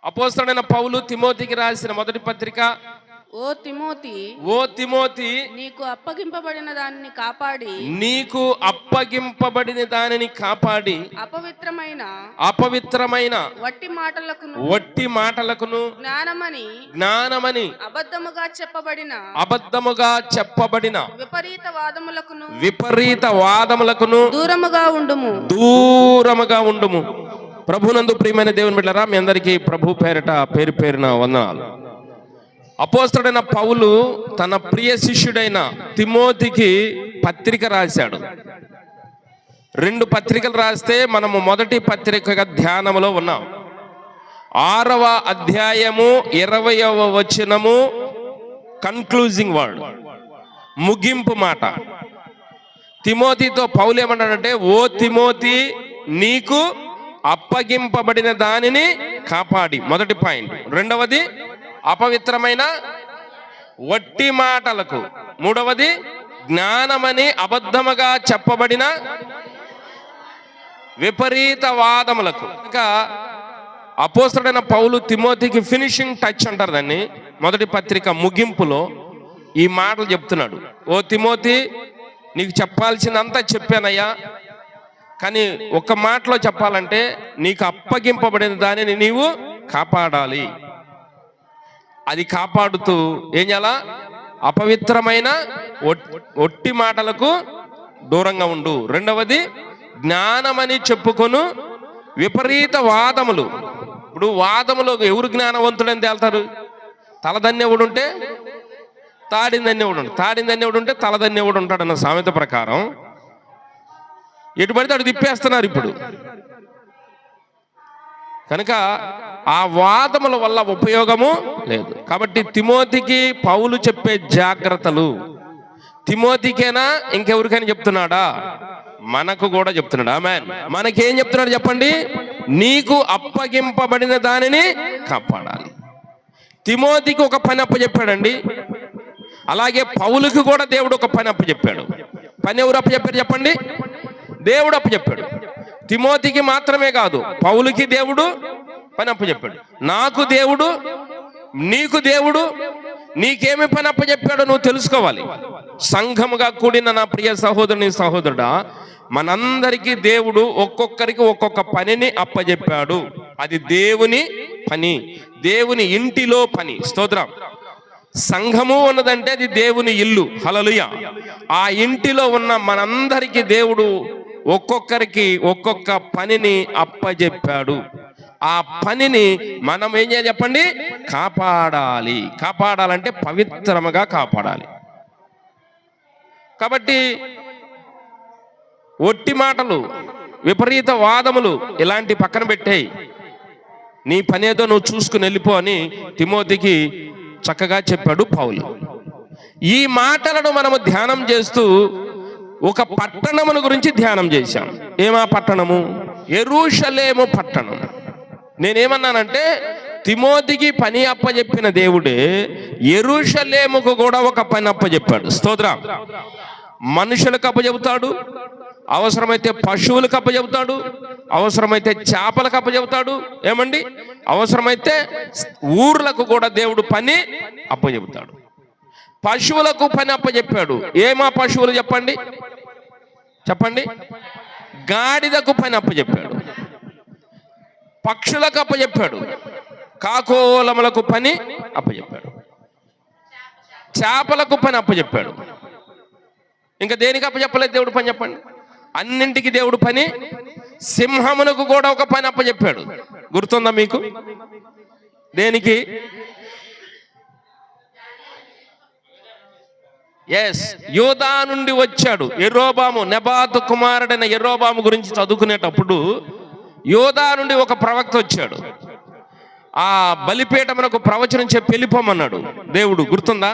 అపోస్తలుడైన పౌలు తిమోతికి రాసిన మొదటి పత్రిక. ఓ తిమోతి, నీకు అప్పగింపబడిన దానిని కాపాడి అపవిత్రమైన వట్టి మాటలకును జ్ఞానమని అబద్ధముగా చెప్పబడిన విపరీత వాదములకును దూరముగా ఉండుము. ప్రభునందు ప్రియమైన దేవుని బిడ్డలారా, మీ అందరికీ ప్రభు పేరు పేరున వందనాలు. అపోస్తలుడైన పౌలు తన ప్రియ శిష్యుడైన తిమోతికి పత్రిక రాశాడు. 2 పత్రికలు రాస్తే మనము మొదటి పత్రిక ధ్యానములో ఉన్నాం. 6వ అధ్యాయము 20వ వచనము కన్క్లూజింగ్ వర్డ్, ముగింపు మాట. తిమోతితో పౌలు ఏమన్నాడంటే, ఓ తిమోతి, నీకు అప్పగింపబడిన దానిని కాపాడి, మొదటి పాయింట్. రెండవది అపవిత్రమైన వట్టి మాటలకు, మూడవది జ్ఞానమని అబద్ధముగా చెప్పబడిన విపరీత వాదములకు. ఇంకా అపోస్తలుడైన పౌలు తిమోతికి ఫినిషింగ్ టచ్ అంటారు దాన్ని. మొదటి పత్రిక ముగింపులో ఈ మాటలు చెప్తున్నాడు. ఓ తిమోతి, నీకు చెప్పాల్సిందంతా చెప్పానయ్యా, కానీ ఒక్క మాటలో చెప్పాలంటే నీకు అప్పగింపబడిన దానిని నీవు కాపాడాలి. అది కాపాడుతూ ఏం చేయాలా? అపవిత్రమైన ఒట్టి మాటలకు దూరంగా ఉండు. రెండవది జ్ఞానమని చెప్పుకొను విపరీత వాదములు. ఇప్పుడు వాదములు ఎవరు జ్ఞానవంతుడని తేల్తారు? తలదన్నేవుడు ఉంటే తాడిందన్నేవుడు ఉంటాడు, తాడిందన్నేవుడు ఉంటే తలదన్నేవుడు ఉంటాడు అన్న సామెత ప్రకారం ఎటు పడితే అటు తిప్పేస్తున్నారు ఇప్పుడు. కనుక ఆ వాదముల వల్ల ఉపయోగము లేదు. కాబట్టి తిమోతికి పౌలు చెప్పే జాగ్రత్తలు తిమోతికేనా ఇంకెవరికైనా చెప్తున్నాడా? మనకు కూడా చెప్తున్నాడు. ఆమేన్. మనకేం చెప్తున్నాడు చెప్పండి? నీకు అప్పగింపబడిన దానిని కాపాడాలి. తిమోతికి ఒక పని అప్పచెప్పాడండి. అలాగే పౌలుకి కూడా దేవుడు ఒక పని అప్పచెప్పాడు. పని ఎవరు అప్పచెప్పారు చెప్పండి? దేవుడు అప్పచెప్పాడు. తిమోతికి మాత్రమే కాదు, పౌలుకి దేవుడు పని అప్పచెప్పాడు. నాకు దేవుడు, నీకు దేవుడు, నీకేమి పని అప్పచెప్పాడో నువ్వు తెలుసుకోవాలి. సంఘముగా కూడిన నా ప్రియ సహోదరుని సహోదరుడా, మనందరికీ దేవుడు ఒక్కొక్కరికి ఒక్కొక్క పనిని అప్పచెప్పాడు. అది దేవుని పని, దేవుని ఇంటిలో పని. స్తోత్రం. సంఘము ఉన్నదంటే అది దేవుని ఇల్లు. హల్లెలూయా. ఆ ఇంటిలో ఉన్న మనందరికీ దేవుడు ఒక్కొక్కరికి ఒక్కొక్క పనిని అప్పచెప్పాడు. ఆ పనిని మనం ఏం చేయాలి చెప్పండి? కాపాడాలి. కాపాడాలంటే పవిత్రముగా కాపాడాలి. కాబట్టి ఒట్టి మాటలు, విపరీత వాదములు ఇలాంటి పక్కన పెట్టేయి. నీ పనేదో నువ్వు చూసుకుని వెళ్ళిపో అని తిమోతికి చక్కగా చెప్పాడు పౌలు. ఈ మాటలను మనము ధ్యానం చేస్తూ ఒక పట్టణమును గురించి ధ్యానం చేశాం. ఏమా పట్టణము? యెరూషలేము పట్టణం. నేనేమన్నానంటే, తిమోతికి పని అప్పచెప్పిన దేవుడే యెరూషలేముకు కూడా ఒక పని అప్పచెప్పాడు. స్తోత్రం. మనుషులకు అప్పచెబుతాడు, అవసరమైతే పశువులకు అప్పచెబుతాడు, అవసరమైతే చేపలకు అప్పచెబుతాడు. ఏమండి? అవసరమైతే ఊర్లకు కూడా దేవుడు పని అప్పచెబుతాడు. పశువులకు పని అప్పచెప్పాడు. ఏమా పశువులు చెప్పండి? చెప్పండి. గాడిదకు పని అప్పచెప్పాడు. పక్షులకు అప్పచెప్పాడు. కాకోలములకు పని అప్పచెప్పాడు. చేపలకు పని అప్పచెప్పాడు. ఇంకా దేనికి అప్పచెప్పలేదు దేవుడు పని చెప్పండి? అన్నింటికి దేవుడు పని. సింహమునకు కూడా ఒక పని అప్పచెప్పాడు. గుర్తుందా మీకు? దేనికి? యూదా నుండి వచ్చాడు యెరోబాము. నెబాతు కుమారుడైన యెరోబాము గురించి చదువుకునేటప్పుడు యూదా నుండి ఒక ప్రవక్త వచ్చాడు. ఆ బలిపీఠమునకు ప్రవచనం చెప్పి వెళ్ళిపోమన్నాడు దేవుడు. గుర్తుందా?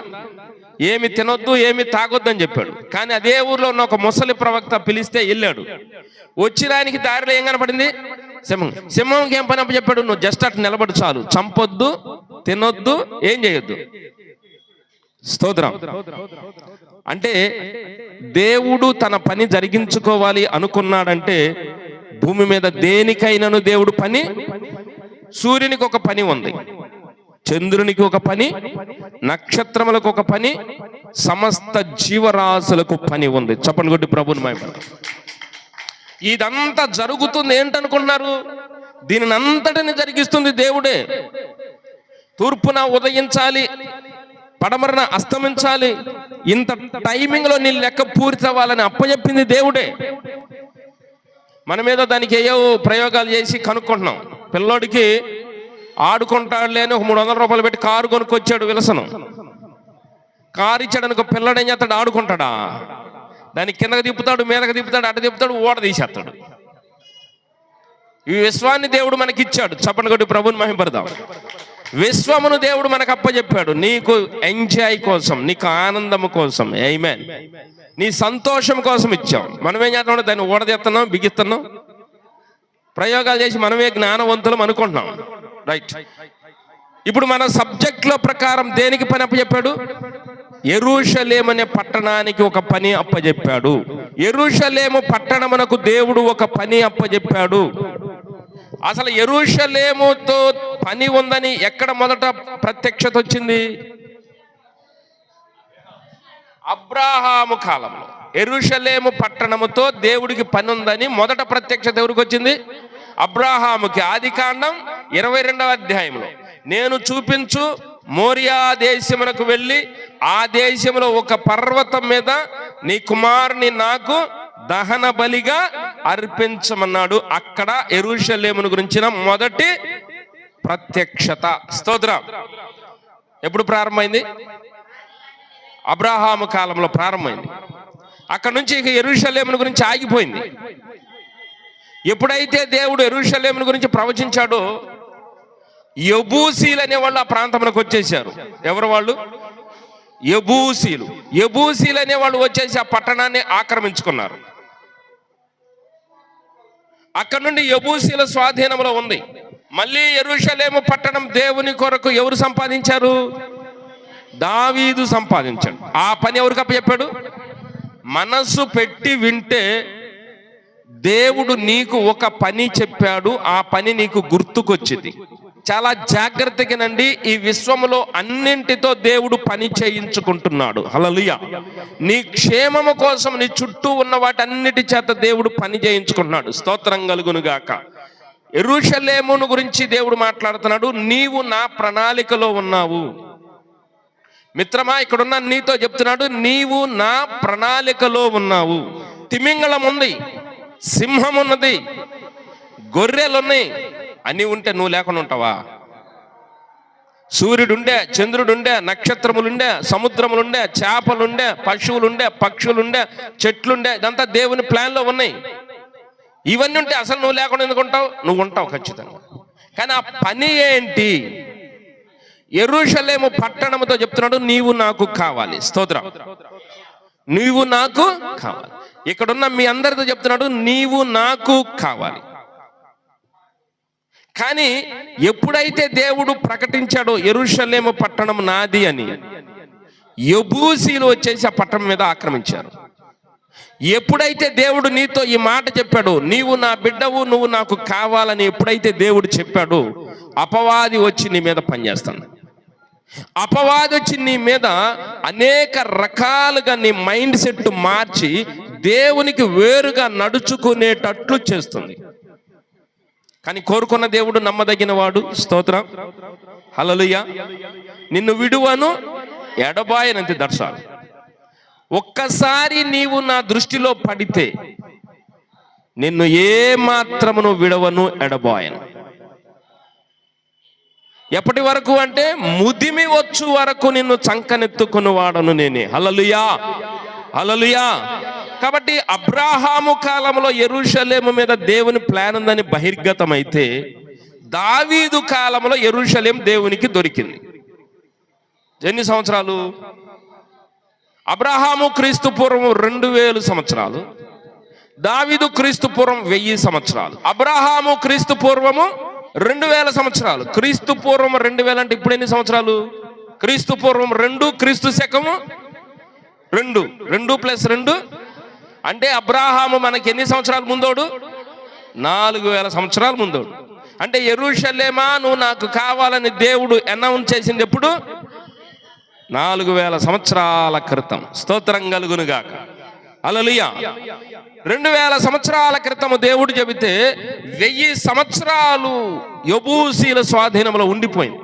ఏమి తినొద్దు, ఏమి తాగొద్దు అని చెప్పాడు. కానీ అదే ఊర్లో ఉన్న ఒక ముసలి ప్రవక్త పిలిస్తే వెళ్ళాడు. వచ్చిరానికి దారిలో ఏం కనపడింది? సింహం. సింహంకి ఏం పని చెప్పాడు? నువ్వు జస్ట్ అటు నిలబడి చాలు, చంపొద్దు, తినొద్దు, ఏం చేయొద్దు. స్తోత్రం. అంటే దేవుడు తన పని జరిగించుకోవాలి అనుకున్నాడంటే భూమి మీద దేనికైనాను దేవుడు పని సూర్యునికి ఒక పని ఉంది, చంద్రునికి ఒక పని, నక్షత్రములకు ఒక పని, సమస్త జీవరాశులకు పని ఉంది. చప్పట్లు కొట్టి ప్రభువుని మహిమపరచండి. ఇదంతా జరుగుతుంది ఏంటనుకున్నారు? దీనిని అంతటిని జరిగిస్తుంది దేవుడే. తూర్పున ఉదయించాలి, పడమరన అస్తమించాలి, ఇంత టైమింగ్లో నీ లెక్క పూర్తి అవ్వాలని అప్పచెప్పింది దేవుడే. మన మీద దానికి ఏవో ప్రయోగాలు చేసి కనుక్కుంటున్నాం. పిల్లోడికి ఆడుకుంటాడులే అని ఒక 300 రూపాయలు పెట్టి కారు కొనుక్కొచ్చాడు విలసను. కారు ఇచ్చాడు అనుకో, పిల్లడు ఏం చేస్తాడు? ఆడుకుంటాడా? దాన్ని కిందకి తిప్పుతాడు, మీదకి తిప్పుతాడు, అటు తిప్పుతాడు, ఓడ తీసేస్తాడు. ఈ విశ్వాన్ని దేవుడు మనకి ఇచ్చాడు. చప్పట్లు కొట్టి ప్రభువుని మహిమపడదాం. విశ్వమును దేవుడు మనకు అప్పచెప్పాడు నీకు ఎంజాయ్ కోసం, నీకు ఆనందము కోసం. ఆమేన్. నీ సంతోషం కోసం ఇచ్చాం. మనం ఏం చేస్తున్నాం? దాన్ని ఓడదెత్తన్నాం, బిగిస్తున్నాం, ప్రయోగాలు చేసి మనమే జ్ఞానవంతులం అనుకుంటున్నాం. రైట్. ఇప్పుడు మన సబ్జెక్ట్లో ప్రకారం దేనికి పని అప్పచెప్పాడు? యెరూషలేము అనే పట్టణానికి ఒక పని అప్పచెప్పాడు. యెరూషలేము పట్టణమునకు దేవుడు ఒక పని అప్పచెప్పాడు. అసలు యెరూషలేముతో పని ఉందని ఎక్కడ మొదట ప్రత్యక్షత వచ్చింది? అబ్రాహాము కాలంలో యెరూషలేము పట్టణముతో దేవుడికి పని ఉందని మొదట ప్రత్యక్షత ఎవరికి వచ్చింది? అబ్రాహాముకి. ఆదికాండం 22వ అధ్యాయంలో నేను చూపించు మోరియా దేశమునకు వెళ్ళి ఆ దేశంలో ఒక పర్వతం మీద నీ కుమారుని నాకు దహన బలిగా అర్పించమన్నాడు. అక్కడ యెరూషలేమును గురించిన మొదటి ప్రత్యక్షత. స్తోత్రం. ఎప్పుడు ప్రారంభమైంది? అబ్రాహాము కాలంలో ప్రారంభమైంది. అక్కడ నుంచి ఇక యెరూషలేమును గురించి ఆగిపోయింది. ఎప్పుడైతే దేవుడు యెరూషలేమును గురించి ప్రవచించాడో యెబూసీలు అనే వాళ్ళు ఆ ప్రాంతంలోకి వచ్చేసారు. ఎవరు వాళ్ళు? యెబూసీలు. యెబూసీలు అనే వాళ్ళు వచ్చేసి ఆ పట్టణాన్ని ఆక్రమించుకున్నారు. అక్కడ నుండి యెబూసీల స్వాధీనంలో ఉంది. మళ్ళీ యెరూషలేము పట్టణం దేవుని కొరకు ఎవరు సంపాదించారు? దావీదు సంపాదించాడు. ఆ పని ఎవరికి అప్పచెప్పాడు? మనసు పెట్టి వింటే దేవుడు నీకు ఒక పని చెప్పాడు, ఆ పని నీకు గుర్తుకొచ్చింది. చాలా జాగ్రత్తగానండి. ఈ విశ్వములో అన్నింటితో దేవుడు పని చేయించుకుంటున్నాడు. హల్లెలూయా. నీ క్షేమము కోసం నీ చుట్టూ ఉన్న వాటన్నిటి చేత దేవుడు పని చేయించుకుంటున్నాడు. స్తోత్రం కలుగును గాక. యెరూషలేమును గురించి దేవుడు మాట్లాడుతున్నాడు. నీవు నా ప్రణాళికలో ఉన్నావు. మిత్రమా, ఇక్కడున్న నీతో చెప్తున్నాడు, నీవు నా ప్రణాళికలో ఉన్నావు. తిమింగళం ఉంది, సింహం ఉన్నది, గొర్రెలున్నాయి. అన్నీ ఉంటే నువ్వు లేకుండా ఉంటావా? సూర్యుడుండే, చంద్రుడుండే, నక్షత్రములుండే, సముద్రములుండే, చేపలుండే, పశువులుండే, పక్షులుండే, చెట్లుండే. ఇదంతా దేవుని ప్లాన్లో ఉన్నాయి. ఇవన్నీ ఉంటే అసలు నువ్వు లేకుండా ఎందుకు ఉంటావు? నువ్వు ఉంటావు ఖచ్చితంగా. కానీ ఆ పని ఏంటి? యెరూషలేము పట్టణముతో చెప్తున్నాడు, నీవు నాకు కావాలి. స్తోత్రం. నీవు నాకు కావాలి. ఇక్కడున్న మీ అందరితో చెప్తున్నాడు, నీవు నాకు కావాలి. కానీ ఎప్పుడైతే దేవుడు ప్రకటించాడో యెరూషలేము పట్టణం నాది అని, యెబూసీలు వచ్చేసి ఆ పట్టణం మీద ఆక్రమించారు. ఎప్పుడైతే దేవుడు నీతో ఈ మాట చెప్పాడో, నీవు నా బిడ్డవు, నువ్వు నాకు కావాలని ఎప్పుడైతే దేవుడు చెప్పాడో, అపవాది వచ్చి నీ మీద పనిచేస్తాడు. అపవాది వచ్చి నీ మీద అనేక రకాలుగా నీ మైండ్ సెట్ మార్చి దేవునికి వేరుగా నడుచుకునేటట్లు చేస్తుంది. కానీ కోరుకున్న దేవుడు నమ్మదగిన వాడు. స్తోత్రం. హల్లెలూయా. నిన్ను విడువను ఎడబాయనంతే. దర్శాలు ఒక్కసారి నీవు నా దృష్టిలో పడితే నిన్ను ఏ మాత్రమును విడవను, ఎడబాయను. ఎప్పటి వరకు అంటే ముదిమి వచ్చు వరకు నిన్ను చంకనెత్తుకుని వాడను నేనే. హల్లెలూయా, హల్లెలూయా. కాబట్టి అబ్రాహాము కాలంలో యెరూషలేము మీద దేవుని ప్లాన్ ఉందని బహిర్గతమైతే, దావీదు కాలంలో యెరూషలేం దేవునికి దొరికింది. ఎన్ని సంవత్సరాలు? అబ్రాహాము క్రీస్తు పూర్వం 2000 సంవత్సరాలు, దావీదు క్రీస్తు పూర్వం 1000 సంవత్సరాలు. అబ్రాహాము క్రీస్తు పూర్వము 2000 సంవత్సరాలు. క్రీస్తు పూర్వం 2000 అంటే ఇప్పుడు ఎన్ని సంవత్సరాలు? క్రీస్తు పూర్వం 2, క్రీస్తు శకము 2, 2 + 2 అంటే అబ్రాహాము మనకి ఎన్ని సంవత్సరాలు ముందోడు? 4000 సంవత్సరాలు ముందోడు. అంటే యెరూషలేమా నువ్వు నాకు కావాలని దేవుడు అనౌన్స్ చేసింది ఎప్పుడు? 4000 సంవత్సరాల క్రితం. స్తోత్రం కలుగునుగాక. హల్లెలూయా. 2000 సంవత్సరాల క్రితం దేవుడు చెబితే 1000 సంవత్సరాలు యెబూసీల స్వాధీనంలో ఉండిపోయింది.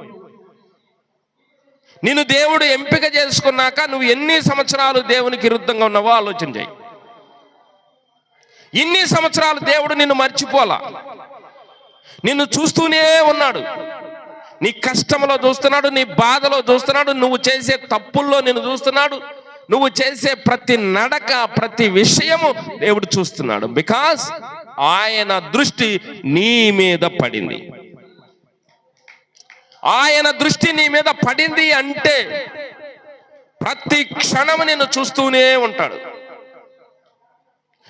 నిన్ను దేవుడు ఎంపిక చేసుకున్నాక నువ్వు ఎన్ని సంవత్సరాలు దేవునికి విరుద్ధంగా ఉన్నావో ఆలోచన చేయి. ఇన్ని సంవత్సరాలు దేవుడు నిన్ను మర్చిపోలా, నిన్ను చూస్తూనే ఉన్నాడు. నీ కష్టంలో చూస్తున్నాడు, నీ బాధలో చూస్తున్నాడు, నువ్వు చేసే తప్పుల్లో నిన్ను చూస్తున్నాడు, నువ్వు చేసే ప్రతి నడక ప్రతి విషయము దేవుడు చూస్తున్నాడు. బికాస్ ఆయన దృష్టి నీ మీద పడింది. ఆయన దృష్టి నీ మీద పడింది అంటే ప్రతి క్షణము నిన్ను చూస్తూనే ఉంటాడు.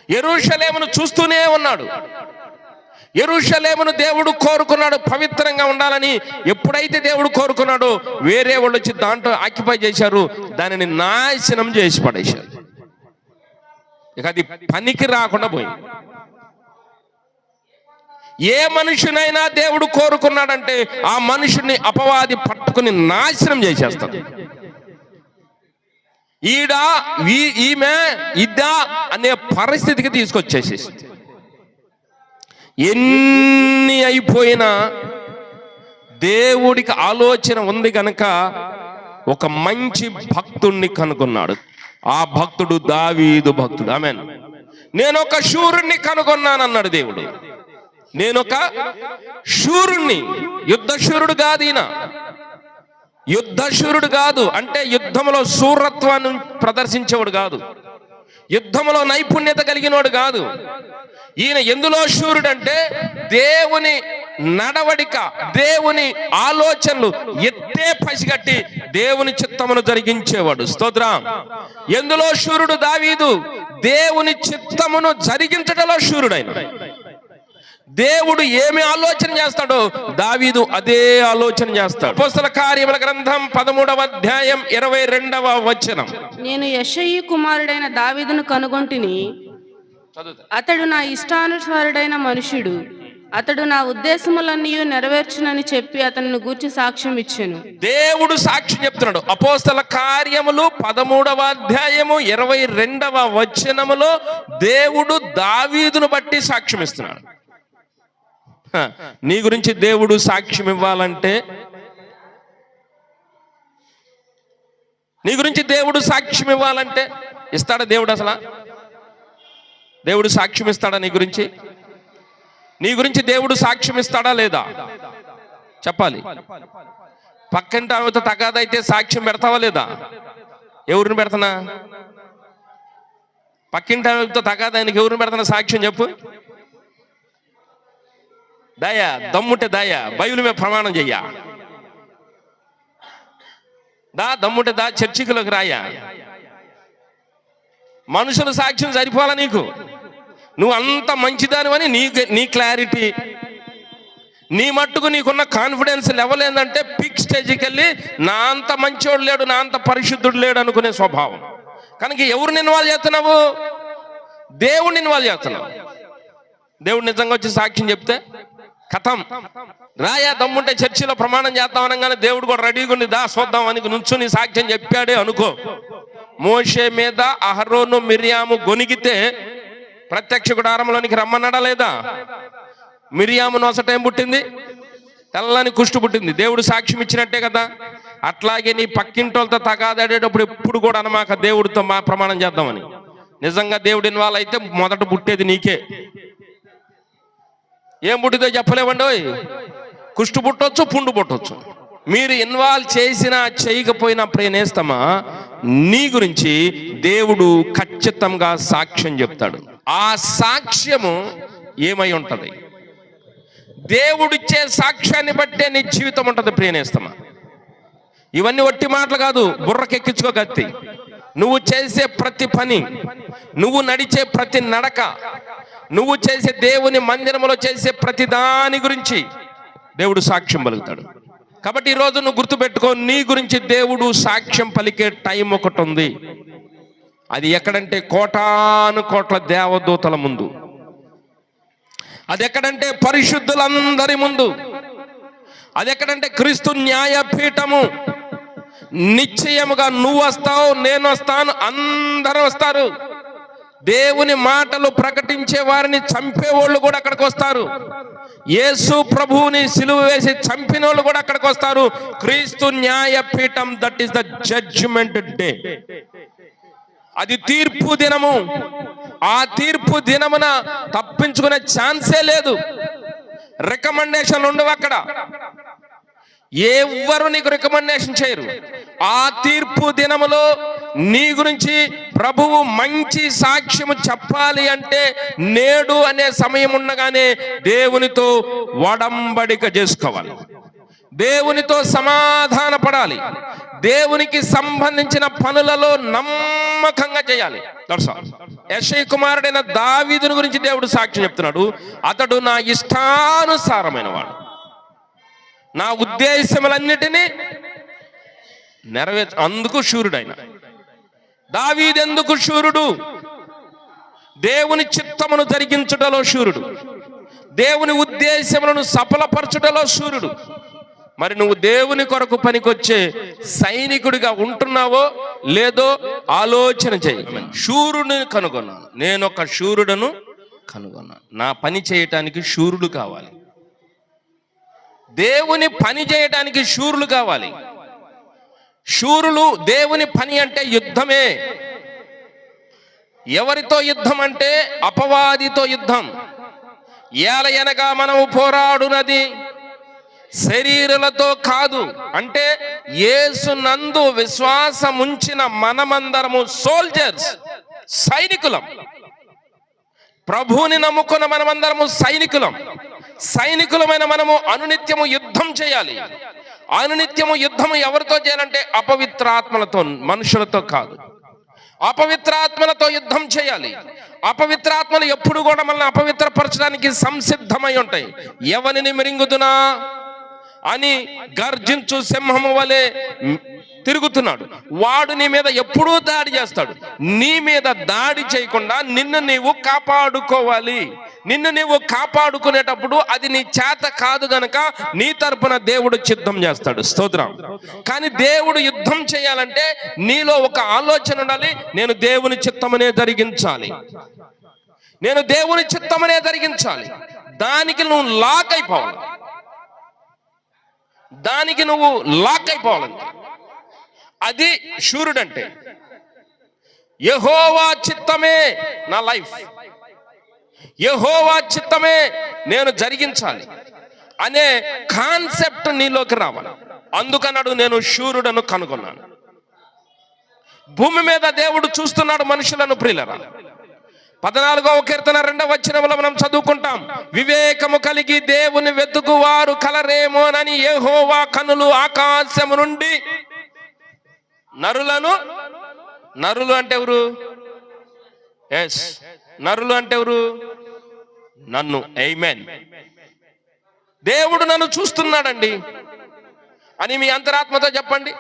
యెరూషలేమును చూస్తూనే ఉన్నాడు. యెరూషలేమును దేవుడు కోరుకున్నాడు పవిత్రంగా ఉండాలని. ఎప్పుడైతే దేవుడు కోరుకున్నాడో వేరే వాళ్ళు వచ్చి దాంట్లో ఆక్యుపై చేశారు, దానిని నాశనం చేసి పడేశారు. ఇక అది పనికి రాకుండా పోయింది. ఏ మనుషునైనా దేవుడు కోరుకున్నాడంటే ఆ మనుషుని అపవాది పట్టుకుని నాశనం చేసేస్తాడు. ఈడా ఈమె ఇద్దా అనే పరిస్థితికి తీసుకొచ్చేసేసి ఎన్ని అయిపోయినా దేవుడికి ఆలోచన ఉంది కనుక ఒక మంచి భక్తుణ్ణి కనుగొన్నాడు. ఆ భక్తుడు దావీదు భక్తుడు. ఆమేన్. నేను ఒక శూరుణ్ణి కనుగొన్నానన్నాడు దేవుడు. నేనొక శూరుణ్ణి, యుద్ధశూరుడు కాదు ఈయన. యుద్ధశూరుడు కాదు అంటే యుద్ధంలో శూరత్వాన్ని ప్రదర్శించేవాడు కాదు, యుద్ధంలో నైపుణ్యత కలిగినోడు కాదు. ఈయన ఎందులో శూరుడు అంటే దేవుని నడవడిక, దేవుని ఆలోచనలు ఎత్తే పసిగట్టి దేవుని చిత్తమును జరిగించేవాడు. స్తోత్రం. ఎందులో శూరుడు దావీదు? దేవుని చిత్తమును జరిగించడంలో శూరుడైన. దేవుడు ఏమి ఆలోచన చేస్తాడో దావీదు అదే ఆలోచన చేస్తాడు. అపోస్తల కార్యముల గ్రంథం 13వ అధ్యాయం 22వ వచనం. నేను యెషయి కుమారుడైన దావీదును కనుగొంటిని, అతడు నా ఇష్టానుసారుడైన మనుష్యుడు, అతడు నా ఉద్దేశములన్నీ నెరవేర్చునని చెప్పి అతన్ని గూర్చి సాక్ష్యం ఇచ్చెను. దేవుడు సాక్ష్యం చెప్తున్నాడు. అపోస్తల కార్యములు 13వ అధ్యాయము 22వ వచనములో దేవుడు దావీదును బట్టి సాక్ష్యం ఇస్తున్నాడు. నీ గురించి దేవుడు సాక్ష్యం ఇవ్వాలంటే, నీ గురించి దేవుడు సాక్ష్యం ఇవ్వాలంటే ఇస్తాడా దేవుడు? అసలు దేవుడు సాక్ష్యం ఇస్తాడా నీ గురించి? నీ గురించి దేవుడు సాక్ష్యం ఇస్తాడా లేదా చెప్పాలి. పక్కింటి ఆమెతో తగాదైతే సాక్ష్యం పెడతావా లేదా? ఎవరిని పెడతానా? పక్కింటి ఆమెతో తగాదానికి ఎవరిని పెడతానా సాక్ష్యం చెప్పు. దయా దమ్ముంటే దయా బైబిల్ మీద ప్రమాణం చెయ్యా. దమ్ముంటే చర్చికులకు రాయా. మనుషుల సాక్ష్యం సరిపోవాలా నీకు? నువ్వు అంత మంచిదానివని నీ క్లారిటీ, నీ మట్టుకు నీకున్న కాన్ఫిడెన్స్ లెవెల్ ఏంటంటే పిక్ స్టేజ్కి వెళ్ళి నా అంత మంచోడు లేడు, నా అంత పరిశుద్ధుడు లేడు అనుకునే స్వభావం. కనుక ఎవరిని ఇన్వాల్వ్ చేస్తున్నావు? దేవుడిని ఇన్వాల్వ్ చేస్తున్నావు. దేవుడు నిజంగా వచ్చి సాక్ష్యం చెప్తే కథం. రాయా దమ్ముంటే చర్చిలో ప్రమాణం చేద్దాం అనగానే దేవుడు కూడా రెడీగా ఉండి చూద్దాం అని నుంచుని సాక్ష్యం చెప్పాడే అనుకో. మోషే మీద అహరోను మిరియాము గొనిగితే ప్రత్యక్ష గుడారంలోనికి రమ్మన్నాడా లేదా? మిరియాము నోసట ఏం పుట్టింది? తెల్లని కుష్టు పుట్టింది. దేవుడు సాక్ష్యం ఇచ్చినట్టే కదా. అట్లాగే నీ పక్కింటోళ్ళతో తగాదాడేటప్పుడు ఎప్పుడు కూడా అనమాక దేవుడితో మా ప్రమాణం చేద్దామని. నిజంగా దేవుడు ఇన్వాల్వ్ అయితే మొదట పుట్టేది నీకే. ఏం పుట్టిదో చెప్పలేవండి. కుష్టు పుట్టొచ్చు, పుండు పుట్టొచ్చు. మీరు ఇన్వాల్వ్ చేసినా చేయకపోయినా ప్రేనేస్తమా నీ గురించి దేవుడు ఖచ్చితంగా సాక్ష్యం చెప్తాడు. ఆ సాక్ష్యము ఏమై ఉంటది? దేవుడిచ్చే సాక్ష్యాన్ని బట్టే నీ జీవితం ఉంటుంది ప్రియనేస్తమా. ఇవన్నీ ఒట్టి మాటలు కాదు, బుర్రకెక్కించుకోగత్తి. నువ్వు చేసే ప్రతి పని, నువ్వు నడిచే ప్రతి నడక, నువ్వు చేసే దేవుని మందిరంలో చేసే ప్రతి దాని గురించి దేవుడు సాక్ష్యం పలుకుతాడు. కాబట్టి ఈరోజు నువ్వు గుర్తుపెట్టుకో, నీ గురించి దేవుడు సాక్ష్యం పలికే టైం ఒకటి ఉంది. అది ఎక్కడంటే కోటాను కోట్ల దేవదూతల ముందు. అది ఎక్కడంటే పరిశుద్ధులందరి ముందు. అది ఎక్కడంటే క్రీస్తు న్యాయపీఠము. నిశ్చయముగా నువ్వు వస్తావు, నేను వస్తాను, అందరూ వస్తారు. దేవుని మాటలు ప్రకటించే వారిని చంపేవాళ్ళు కూడా అక్కడికి వస్తారు. యేసు ప్రభువుని సిలువ వేసి చంపిన వాళ్ళు కూడా అక్కడికి వస్తారు. క్రీస్తు న్యాయపీఠం, that is the judgment day. అది తీర్పు దినము. ఆ తీర్పు దినమున తప్పించుకునే ఛాన్సే లేదు. రికమెండేషన్ ఉండవు అక్కడ. ఎవ్వరు నీకు రికమెండేషన్ చేయరు. ఆ తీర్పు దినములో నీ గురించి ప్రభువు మంచి సాక్ష్యము చెప్పాలి అంటే నేడు అనే సమయం ఉండగానే దేవునితో ఒడంబడిక చేసుకోవాలి, దేవునితో సమాధాన పడాలి, దేవునికి సంబంధించిన పనులలో నమ్మకంగా చేయాలి. యెషయా కుమారుడైన దావీదుని గురించి దేవుడు సాక్ష్యం చెప్తున్నాడు. అతడు నా ఇష్టానుసారమైన వాడు, నా ఉద్దేశములన్నిటినీ అందుకు శూరుడైన. దావీదు ఎందుకు శూరుడు? దేవుని చిత్తమును జరిగించుటలో శూరుడు, దేవుని ఉద్దేశములను సఫలపరచుటలో శూరుడు. మరి నువ్వు దేవుని కొరకు పనికొచ్చే సైనికుడిగా ఉంటున్నావో లేదో ఆలోచన చేయి. శూరుని కనుగొన్నాను, నేను ఒక శూరుడను కనుగొన్నాను. నా పని చేయటానికి శూరుడు కావాలి, దేవుని పని చేయడానికి శూరులు కావాలి. శూరులు దేవుని పని అంటే యుద్ధమే. ఎవరితో యుద్ధం అంటే అపవాదితో యుద్ధం. ఏలయనగా మనము పోరాడునది శరీరులతో కాదు. అంటే యేసునందు విశ్వాసముంచిన మనమందరము సోల్జర్స్, సైనికులం. ప్రభువుని నమ్ముకున్న మనమందరము సైనికులం. సైనికులమైన మనము అనునిత్యము యుద్ధం చేయాలి. అనునిత్యము యుద్ధము ఎవరితో చేయాలంటే అపవిత్రాత్మలతో, మనుషులతో కాదు. అపవిత్రాత్మలతో యుద్ధం చేయాలి. అపవిత్రాత్మలు ఎప్పుడు కూడా మనల్ని అపవిత్రపరచడానికి సంసిద్ధమై ఉంటాయి. ఎవరిని మిరింగుదునా అని గర్జించు సింహము వలె తిరుగుతున్నాడు. వాడు నీ మీద ఎప్పుడూ దాడి చేస్తాడు. నీ మీద దాడి చేయకుండా నిన్ను నీవు కాపాడుకోవాలి. నిన్ను నీవు కాపాడుకునేటప్పుడు అది నీ చేత కాదు గనక నీ తరపున దేవుడు యుద్ధం చేస్తాడు. స్తోత్రం. కానీ దేవుడు యుద్ధం చేయాలంటే నీలో ఒక ఆలోచన ఉండాలి. నేను దేవుని చిత్తమనే జరిగించాలి, నేను దేవుని చిత్తమనే జరిగించాలి. దానికి నువ్వు లాక్ అయిపోవాలి, దానికి నువ్వు లాక్ అయిపోవాలంటే అది శూరుడంటే. యెహోవా చిత్తమే నా లైఫ్, యెహోవా చిత్తమే నేను జరిగించాలి అనే కాన్సెప్ట్ నీలోకి రావాలి. అందుకన్నాడు నేను శూరుడను కనుగొన్నాను. భూమి మీద దేవుడు చూస్తున్నాడు మనుషులను. ప్రియులరా, 14వ కీర్తన 2వ వచనంలో మనం చదువుకుంటాం, వివేకము కలిగి దేవుని వెతుకువారు కలరేమోనని యెహోవా కనులు ఆకాశము నుండి నరులు అంటే ఎవరు? ఎస్, నరులు అంటే ఎవరు? నన్ను. ఆమేన్. దేవుడు నన్ను చూస్తున్నాడండి అని మీ అంతరాత్మతో చెప్పండి.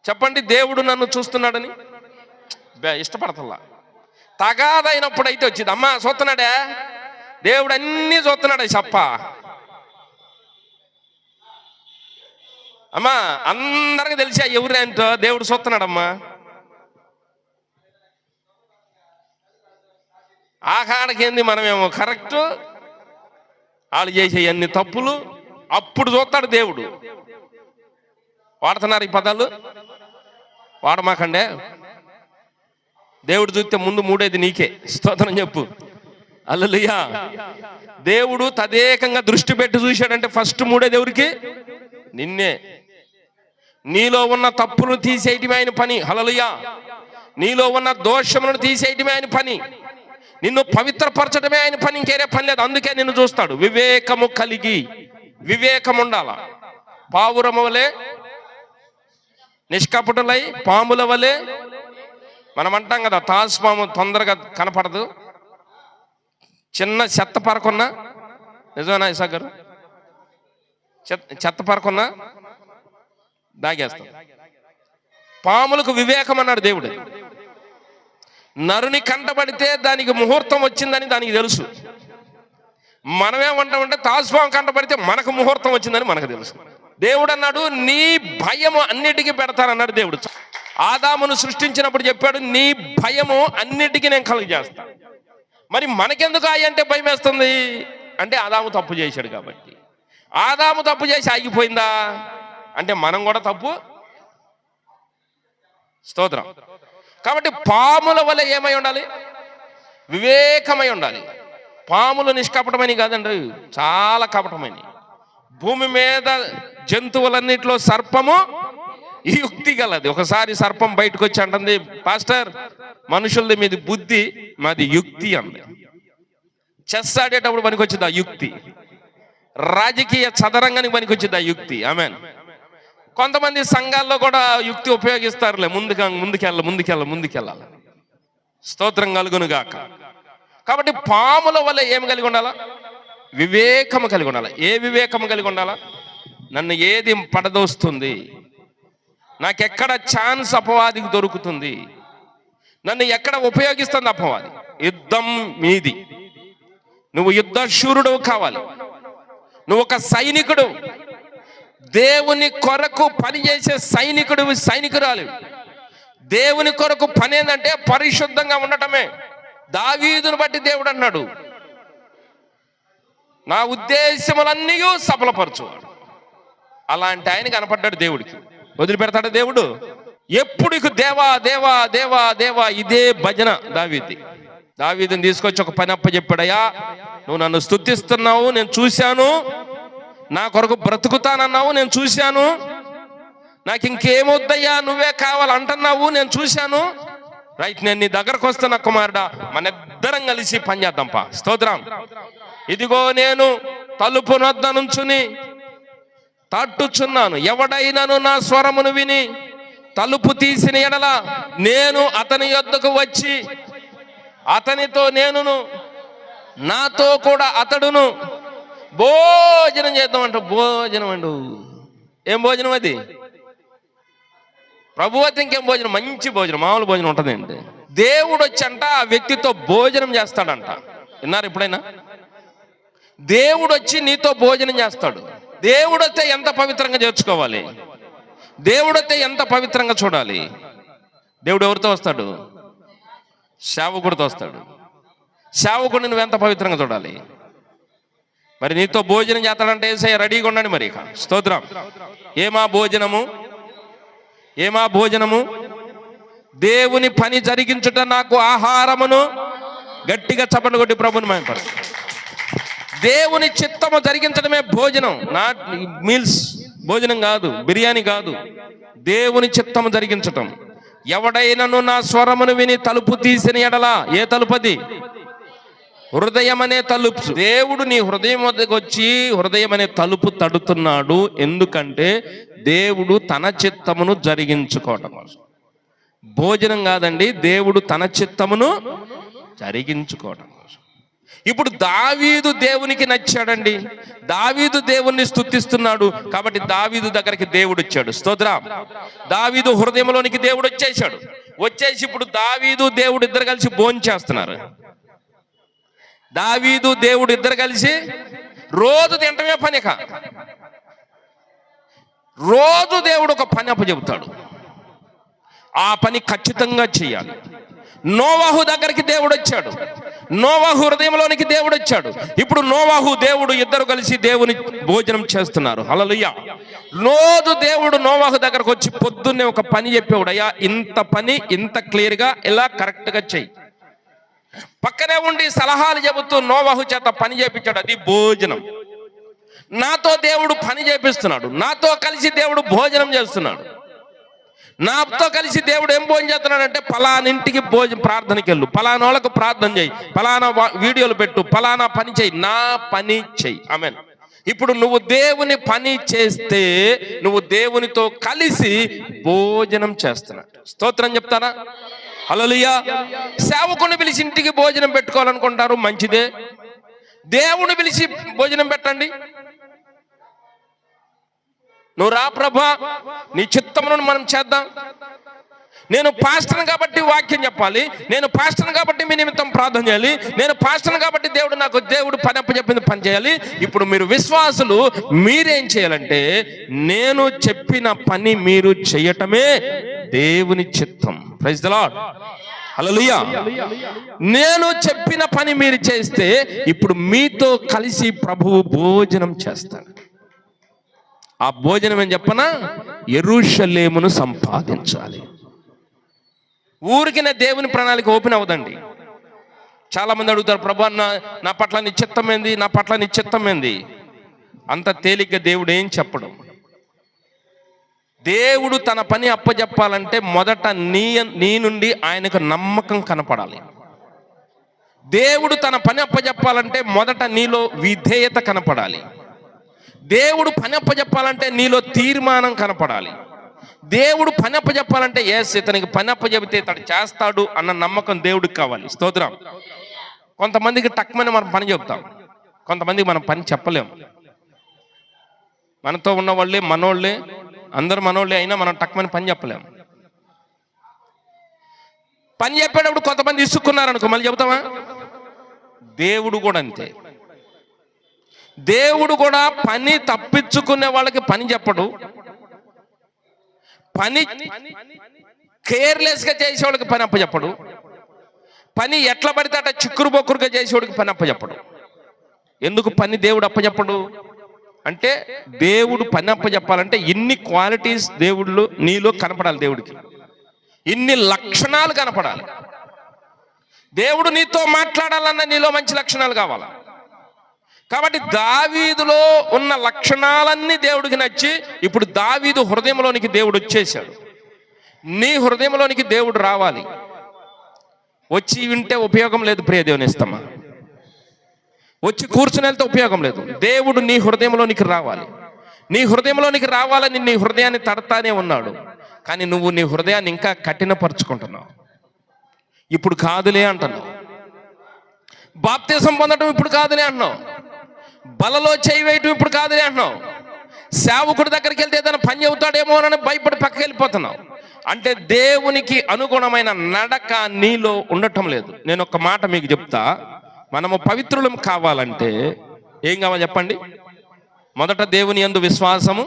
చెప్పండి, దేవుడు నన్ను చూస్తున్నాడని. ఇష్టపడతల్లా. తగాదైనప్పుడు అయితే వచ్చింది, అమ్మా చూస్తున్నాడే దేవుడు, అన్నీ చూస్తున్నాడు చెప్ప. అమ్మా అందరికి తెలిసా ఎవరేంటో దేవుడు చూస్తున్నాడమ్మా. ఆ కాడకేంది మనమేమో కరెక్ట్, వాళ్ళు చేసే అన్ని తప్పులు. అప్పుడు చూస్తాడు దేవుడు. వాడుతున్నారు ఈ పదాలు, వాడమాకండే. దేవుడు చూస్తే ముందు మూడేది నీకే. స్తోత్రం చెప్పు. హల్లెలూయా. దేవుడు తదేకంగా దృష్టి పెట్టి చూశాడంటే ఫస్ట్ మూడేది ఎవరికి? నిన్నే. నీలో ఉన్న తప్పును తీసేయటమే ఆయన పని. హల్లెలూయా. నీలో ఉన్న దోషములను తీసేయటమే ఆయన పని. నిన్ను పవిత్రపరచడమే ఆయన పని, ఇంకేరే పని లేదు. అందుకే నిన్ను చూస్తాడు. వివేకము కలిగి, వివేకం ఉండాల. పావురము వలె నిష్కపటులై, పాముల వలె. మనం అంటాం కదా, తాసుపాము తొందరగా కనపడదు. చిన్న చెత్త పరకున్నా, నిజమేనా ఇసాక్ గారు? చెత్త పరకున్నా దాగేస్తాం. పాములకు వివేకం అన్నాడు దేవుడు. నరుని కంటబడితే దానికి ముహూర్తం వచ్చిందని దానికి తెలుసు. మనమేమంటామంటే తాసుపాము కంటపడితే మనకు ముహూర్తం వచ్చిందని మనకు తెలుసు. దేవుడు అన్నాడు నీ భయము అన్నిటికీ పెడతానన్నాడు దేవుడు. ఆదామును సృష్టించినప్పుడు చెప్పాడు నీ భయము అన్నిటికీ నేను కలుగజేస్తా. మరి మనకెందుకు అంటే భయం వేస్తుంది అంటే ఆదాము తప్పు చేశాడు కాబట్టి. ఆదాము తప్పు చేసి ఆగిపోయిందా అంటే మనం కూడా తప్పు. స్తోత్రం. కాబట్టి పాముల వల్ల ఏమై ఉండాలి? వివేకమై ఉండాలి. పాములు నిష్కపటమని కాదండి, చాలా కపటమని. భూమి మీద జంతువులన్నిటిలో సర్పము యుక్తి గలది. ఒకసారి సర్పం బయటకు వచ్చి అంటుంది, పాస్టర్ మనుషులది మీది బుద్ధి, మాది యుక్తి అంది. చెస్ ఆడేటప్పుడు పనికొచ్చింది ఆ యుక్తి. రాజకీయ చదరంగానికి పనికొచ్చింది ఆ యుక్తి. ఆమెన్. కొంతమంది సంఘాల్లో కూడా యుక్తి ఉపయోగిస్తారులే, ముందుకెళ్ళాలి. స్తోత్రం కలుగును గాక. కాబట్టి పాముల వల్ల ఏం కలిగి ఉండాలా? వివేకము కలిగి ఉండాలి. ఏ వివేకము కలిగి ఉండాలా? నన్ను ఏది పడదోస్తుంది, నాకెక్కడ ఛాన్స్ అపవాదికి దొరుకుతుంది, నన్ను ఎక్కడ ఉపయోగిస్తుంది అపవాది. యుద్ధం మీది. నువ్వు యుద్ధ శూరుడు కావాలి. నువ్వు ఒక సైనికుడు, దేవుని కొరకు పనిచేసే సైనికురాలు. దేవుని కొరకు పని ఏంటంటే పరిశుద్ధంగా ఉండటమే. దావీదును బట్టి దేవుడు అన్నాడు, నా ఉద్దేశములన్నీ సఫలపరచువాడు. అలాంటి ఆయన కనపడ్డాడు దేవుడికి. వదిలిపెడతాడు దేవుడు? ఎప్పుడు దేవా దేవా దేవా దేవా ఇదే భజన. దావీదుని తీసుకొచ్చి ఒక పని అప్పచెప్పాడయ్యా, నువ్వు నన్ను స్తుతిస్తున్నావు, నేను చూశాను. నా కొరకు బ్రతుకుతానన్నావు, నేను చూశాను. నాకు ఇంకేమొద్దయ్యా, నువ్వే కావాలంటున్నావు, నేను చూశాను. రైట్, నేను నీ దగ్గరకు వస్తున్నా కుమారుడా, మన ఇద్దరం కలిసి పని చేద్దాంపా. స్తోత్రం. ఇదిగో నేను తలుపు నొద్ద నుంచుని తట్టుచున్నాను. ఎవడైనాను నా స్వరమును విని తలుపు తీసిన ఎడల నేను అతని యొద్దకు వచ్చి అతనితో నేనును, నాతో కూడా అతడును భోజనం చేద్దామంట. భోజనం అండు. ఏం భోజనం అది? ప్రభువతి ఇంకేం భోజనం? మంచి భోజనం, మామూలు భోజనం ఉంటుంది అండి. దేవుడు వచ్చంట ఆ వ్యక్తితో భోజనం చేస్తాడంట. విన్నారు ఎప్పుడైనా? దేవుడు వచ్చి నీతో భోజనం చేస్తాడు. దేవుడు వస్తే ఎంత పవిత్రంగా చేర్చుకోవాలి, దేవుడు వస్తే ఎంత పవిత్రంగా చూడాలి. దేవుడు ఎవరితో వస్తాడు? సేవకుడితో వస్తాడు. సేవకుడిని నువ్వు ఎంత పవిత్రంగా చూడాలి. మరి నీతో భోజనం చేస్తాడంటే ఏసయ్య రెడీగా ఉండండి మరి. స్తోత్రం. ఏమా భోజనము? దేవుని పని జరిగించుట నాకు ఆహారమును. గట్టిగా చప్పట్లు కొట్టి ప్రభుని మహిమపడు. దేవుని చిత్తము జరిగించడమే భోజనం. Not meals. భోజనం కాదు, బిర్యానీ కాదు. దేవుని చిత్తము జరిగించటం. ఎవడైనను నా స్వరమును విని తలుపు తీసిన ఎడలా, ఏ తలుపది? హృదయం అనే తలుపు. దేవుడు నీ హృదయం వద్దకు వచ్చి హృదయం అనే తలుపు తడుతున్నాడు. ఎందుకంటే దేవుడు తన చిత్తమును జరిగించుకోవటం కోసం. భోజనం కాదండి, దేవుడు తన చిత్తమును జరిగించుకోవటం కోసం. ఇప్పుడు దావీదు దేవునికి నచ్చాడండి. దావీదు దేవుణ్ణి స్తుతిస్తున్నాడు కాబట్టి దావీదు దగ్గరికి దేవుడు వచ్చాడు. స్తోత్రం. దావీదు హృదయంలోనికి దేవుడు వచ్చేసి ఇప్పుడు దావీదు దేవుడు ఇద్దరు కలిసి భోంచేస్తున్నారు. దావీదు దేవుడు ఇద్దరు కలిసి రోజు తింటమే పనిక. రోజు దేవుడు ఒక పని అప్పచెబుతాడు. ఆ పని ఖచ్చితంగా చేయాలి. నోవాహు దగ్గరికి దేవుడు వచ్చాడు. నోవాహు హృదయంలోనికి దేవుడు వచ్చాడు. ఇప్పుడు నోవాహు దేవుడు ఇద్దరు కలిసి దేవుని భోజనం చేస్తున్నారు. హల్లెలూయా. రోజు దేవుడు నోవాహు దగ్గరకు వచ్చి పొద్దున్నే ఒక పని చెప్పేవాడు. అయ్యా ఇంత పని ఇంత క్లియర్గా ఇలా కరెక్ట్గా చెయ్యి. పక్కనే ఉండి సలహాలు చెబుతూ నోవాహు చేత పని చేపించాడు. అది భోజనం. నాతో దేవుడు పని చేపిస్తున్నాడు. నాతో కలిసి దేవుడు భోజనం చేస్తున్నాడు. నాతో కలిసి దేవుడు ఏం భోజనం చేస్తున్నాడంటే పలానింటికి ప్రార్థనకి వెళ్ళు, పలానా వాళ్ళకు ప్రార్థన చేయి, పలానా వీడియోలు పెట్టు, పలానా పని చేయి, నా పని చెయ్యి. ఆమేన్. ఇప్పుడు నువ్వు దేవుని పని చేస్తే నువ్వు దేవునితో కలిసి భోజనం చేస్తున్నట్టు. స్తోత్రం చెప్తారా? హల్లెలూయా. సేవకుని పిలిచి ఇంటికి భోజనం పెట్టుకోవాలనుకుంటారు, మంచిదే. దేవుని పిలిచి భోజనం పెట్టండి. నువ్వు రా ప్రభా, నీ చిత్తమును మనం చేద్దాం. నేను పాస్టర్ని కాబట్టి వాక్యం చెప్పాలి, నేను పాస్టర్ని కాబట్టి మీ నిమిత్తం ప్రార్థన చేయాలి, నేను పాస్టర్ని కాబట్టి దేవుడు పని అప్పచెప్పింది పని చేయాలి. ఇప్పుడు మీరు విశ్వాసులు మీరేం చేయాలంటే, నేను చెప్పిన పని మీరు చేయటమే దేవుని చిత్తం. ప్రైజ్ ది లార్డ్, హల్లెలూయా. నేను చెప్పిన పని మీరు చేస్తే ఇప్పుడు మీతో కలిసి ప్రభువు భోజనం చేస్తాడు. ఆ భోజనం ఏం చెప్పనా, యెరూషలేమును సంపాదించాలి. ఊరికి నా దేవుని ప్రణాళిక ఓపెన్ అవ్వదండి. చాలా మంది అడుగుతారు, ప్రభు నా పట్ల నీ చిత్తం ఏంది, నా పట్ల నీ చిత్తం ఏంది. అంత తేలిగ్గా దేవుడు ఏం చెప్పడు. దేవుడు తన పని అప్పచెప్పాలంటే మొదట నీ నుండి ఆయనకు నమ్మకం కనపడాలి. దేవుడు తన పని అప్పచెప్పాలంటే మొదట నీలో విధేయత కనపడాలి. దేవుడు పని అప్పచెప్పాలంటే నీలో తీర్మానం కనపడాలి. దేవుడు పని అప్పచెప్పాలంటే ఇతనికి పని అప్పచెప్పితే ఇతడు చేస్తాడు అన్న నమ్మకం దేవుడికి కావాలి. స్తోత్రం. కొంతమందికి టక్మని మనం పని చెప్తాం, కొంతమందికి మనం పని చెప్పలేం. మనతో ఉన్న వాళ్ళే మనోళ్ళే, అందరూ మనోళ్ళే అయినా మనం టక్మని పని చెప్పలేం. పని చెప్పేటప్పుడు కొంతమంది ఇసుక్కున్నారనుకో మళ్ళీ చెబుతామా? దేవుడు కూడా అంతే. దేవుడు కూడా పని తప్పించుకునే వాళ్ళకి పని చెప్పడు, పని కేర్లెస్గా చేసేవాళ్ళకి పని అప్పచెప్పడు, పని ఎట్లా పడితే అట్లా చిక్కురు బొక్కురుగా చేసేవాడికి పని అప్పచెప్పడు. ఎందుకు పని దేవుడు అప్పచెప్పడు అంటే, దేవుడు పని అప్పచెప్పాలంటే ఇన్ని క్వాలిటీస్ దేవుళ్ళు నీలో కనపడాలి. దేవుడికి ఇన్ని లక్షణాలు కనపడాలి. దేవుడు నీతో మాట్లాడాలన్న నీలో మంచి లక్షణాలు కావాలి. కాబట్టి దావీదులో ఉన్న లక్షణాలన్నీ దేవుడికి నచ్చి ఇప్పుడు దావీదు హృదయంలోనికి దేవుడు వచ్చేసాడు. నీ హృదయంలోనికి దేవుడు రావాలి. వచ్చి వింటే ఉపయోగం లేదు ప్రియ దేవుని ఇస్తామా, వచ్చి కూర్చుని వెళ్తే ఉపయోగం లేదు. దేవుడు నీ హృదయంలోనికి రావాలి. నీ హృదయంలోనికి రావాలని నీ హృదయాన్ని తడతానే ఉన్నాడు. కానీ నువ్వు నీ హృదయాన్ని ఇంకా కఠినపరుచుకుంటున్నావు. ఇప్పుడు కాదులే అంటున్నావు. బాప్తిసం పొందడం ఇప్పుడు కాదులే అంటున్నావు. బలలో చేయి వేయటం ఇప్పుడు కాదులే అంటున్నావు. సేవకుడి దగ్గరికి వెళ్తే ఏదైనా పని చెబుతాడేమో అని భయపడి పక్కకి వెళ్ళిపోతున్నావు. అంటే దేవునికి అనుగుణమైన నడక నీలో ఉండటం లేదు. నేను ఒక మాట మీకు చెప్తా, మనము పవిత్రులం కావాలంటే ఏం కావాలి చెప్పండి? మొదట దేవుని యందు విశ్వాసము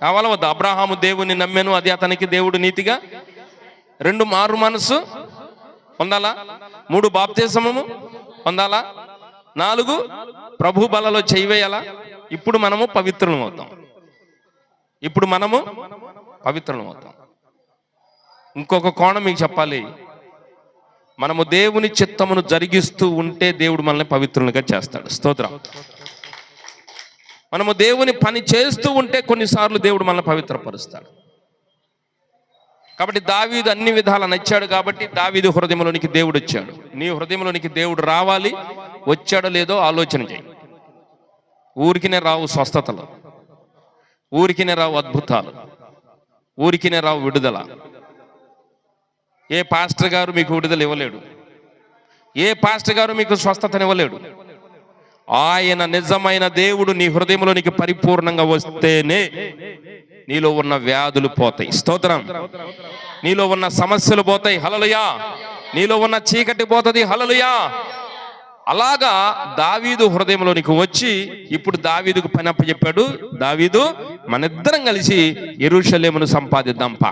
కావాలా వద్దా? అబ్రహాము దేవుని నమ్మెను, అది అతనికి దేవుడు నీతిగా. 2 మారు మనసు పొందాలా. 3 బాప్తిసమము పొందాలా. 4 ప్రభు బలలో చేయవేయాలా. ఇప్పుడు మనము పవిత్రులం అవుతాం. ఇప్పుడు మనము పవిత్రులం అవుతాం. ఇంకొక కోణం మీకు చెప్పాలి, మనము దేవుని చిత్తమును జరిగిస్తూ ఉంటే దేవుడు మనల్ని పవిత్రులుగా చేస్తాడు. స్తోత్రం. మనము దేవుని పని చేస్తూ ఉంటే కొన్నిసార్లు దేవుడు మనల్ని పవిత్రపరుస్తాడు. కాబట్టి దావీదు అన్ని విధాలా నచ్చాడు. కాబట్టి దావీదు హృదయంలోనికి దేవుడు వచ్చాడు. నీ హృదయంలోనికి దేవుడు రావాలి. వచ్చాడో లేదో ఆలోచన చేయి. ఊరికినే రావు స్వస్థతలు, ఊరికినే రావు అద్భుతాలు, ఊరికినే రావు విడుదల. ఏ పాస్టర్ గారు మీకు విడుదల ఇవ్వలేడు, ఏ పాస్టర్ గారు మీకు స్వస్థతనివ్వలేడు. ఆయన నిజమైన దేవుడు నీ హృదయంలోనికి పరిపూర్ణంగా వస్తేనే నీలో ఉన్న వ్యాధులు పోతాయి. స్తోత్రం. నీలో ఉన్న సమస్యలు పోతాయి. హల్లెలూయా. నీలో ఉన్న చీకటి పోతుంది. హల్లెలూయా. అలాగా దావీదు హృదయంలోనికి వచ్చి ఇప్పుడు దావీదుకు పని అప్పచెప్పాడు. దావీదు, మనిద్దరం కలిసి యెరూషలేమును సంపాదిద్దాంపా.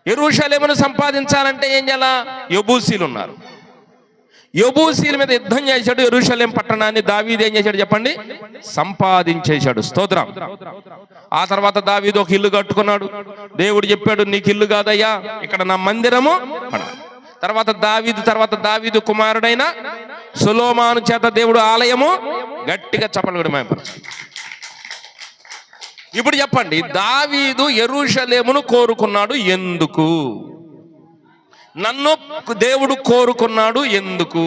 యెరూషలేమును సంపాదించాలంటే ఏం చేయాలా? యెబూసీలు ఉన్నారు. యెబూసీల మీద యుద్ధం చేశాడు. యెరూషలేం పట్టణాన్ని దావీదు ఏం చేశాడు చెప్పండి? సంపాదించేశాడు. స్తోత్రం. ఆ తర్వాత దావీదు ఒక ఇల్లు కట్టుకున్నాడు. దేవుడు చెప్పాడు, నీకు ఇల్లు కాదయ్యా, ఇక్కడ నా మందిరము పడాలి. తర్వాత దావీదు కుమారుడైన సొలొమోను చేత దేవుడు ఆలయము గట్టిగా చప్పట్లు కూడా మేపరచు. ఇప్పుడు చెప్పండి, దావీదు యెరూషలేమును కోరుకున్నాడు ఎందుకు? నన్ను దేవుడు కోరుకున్నాడు ఎందుకు?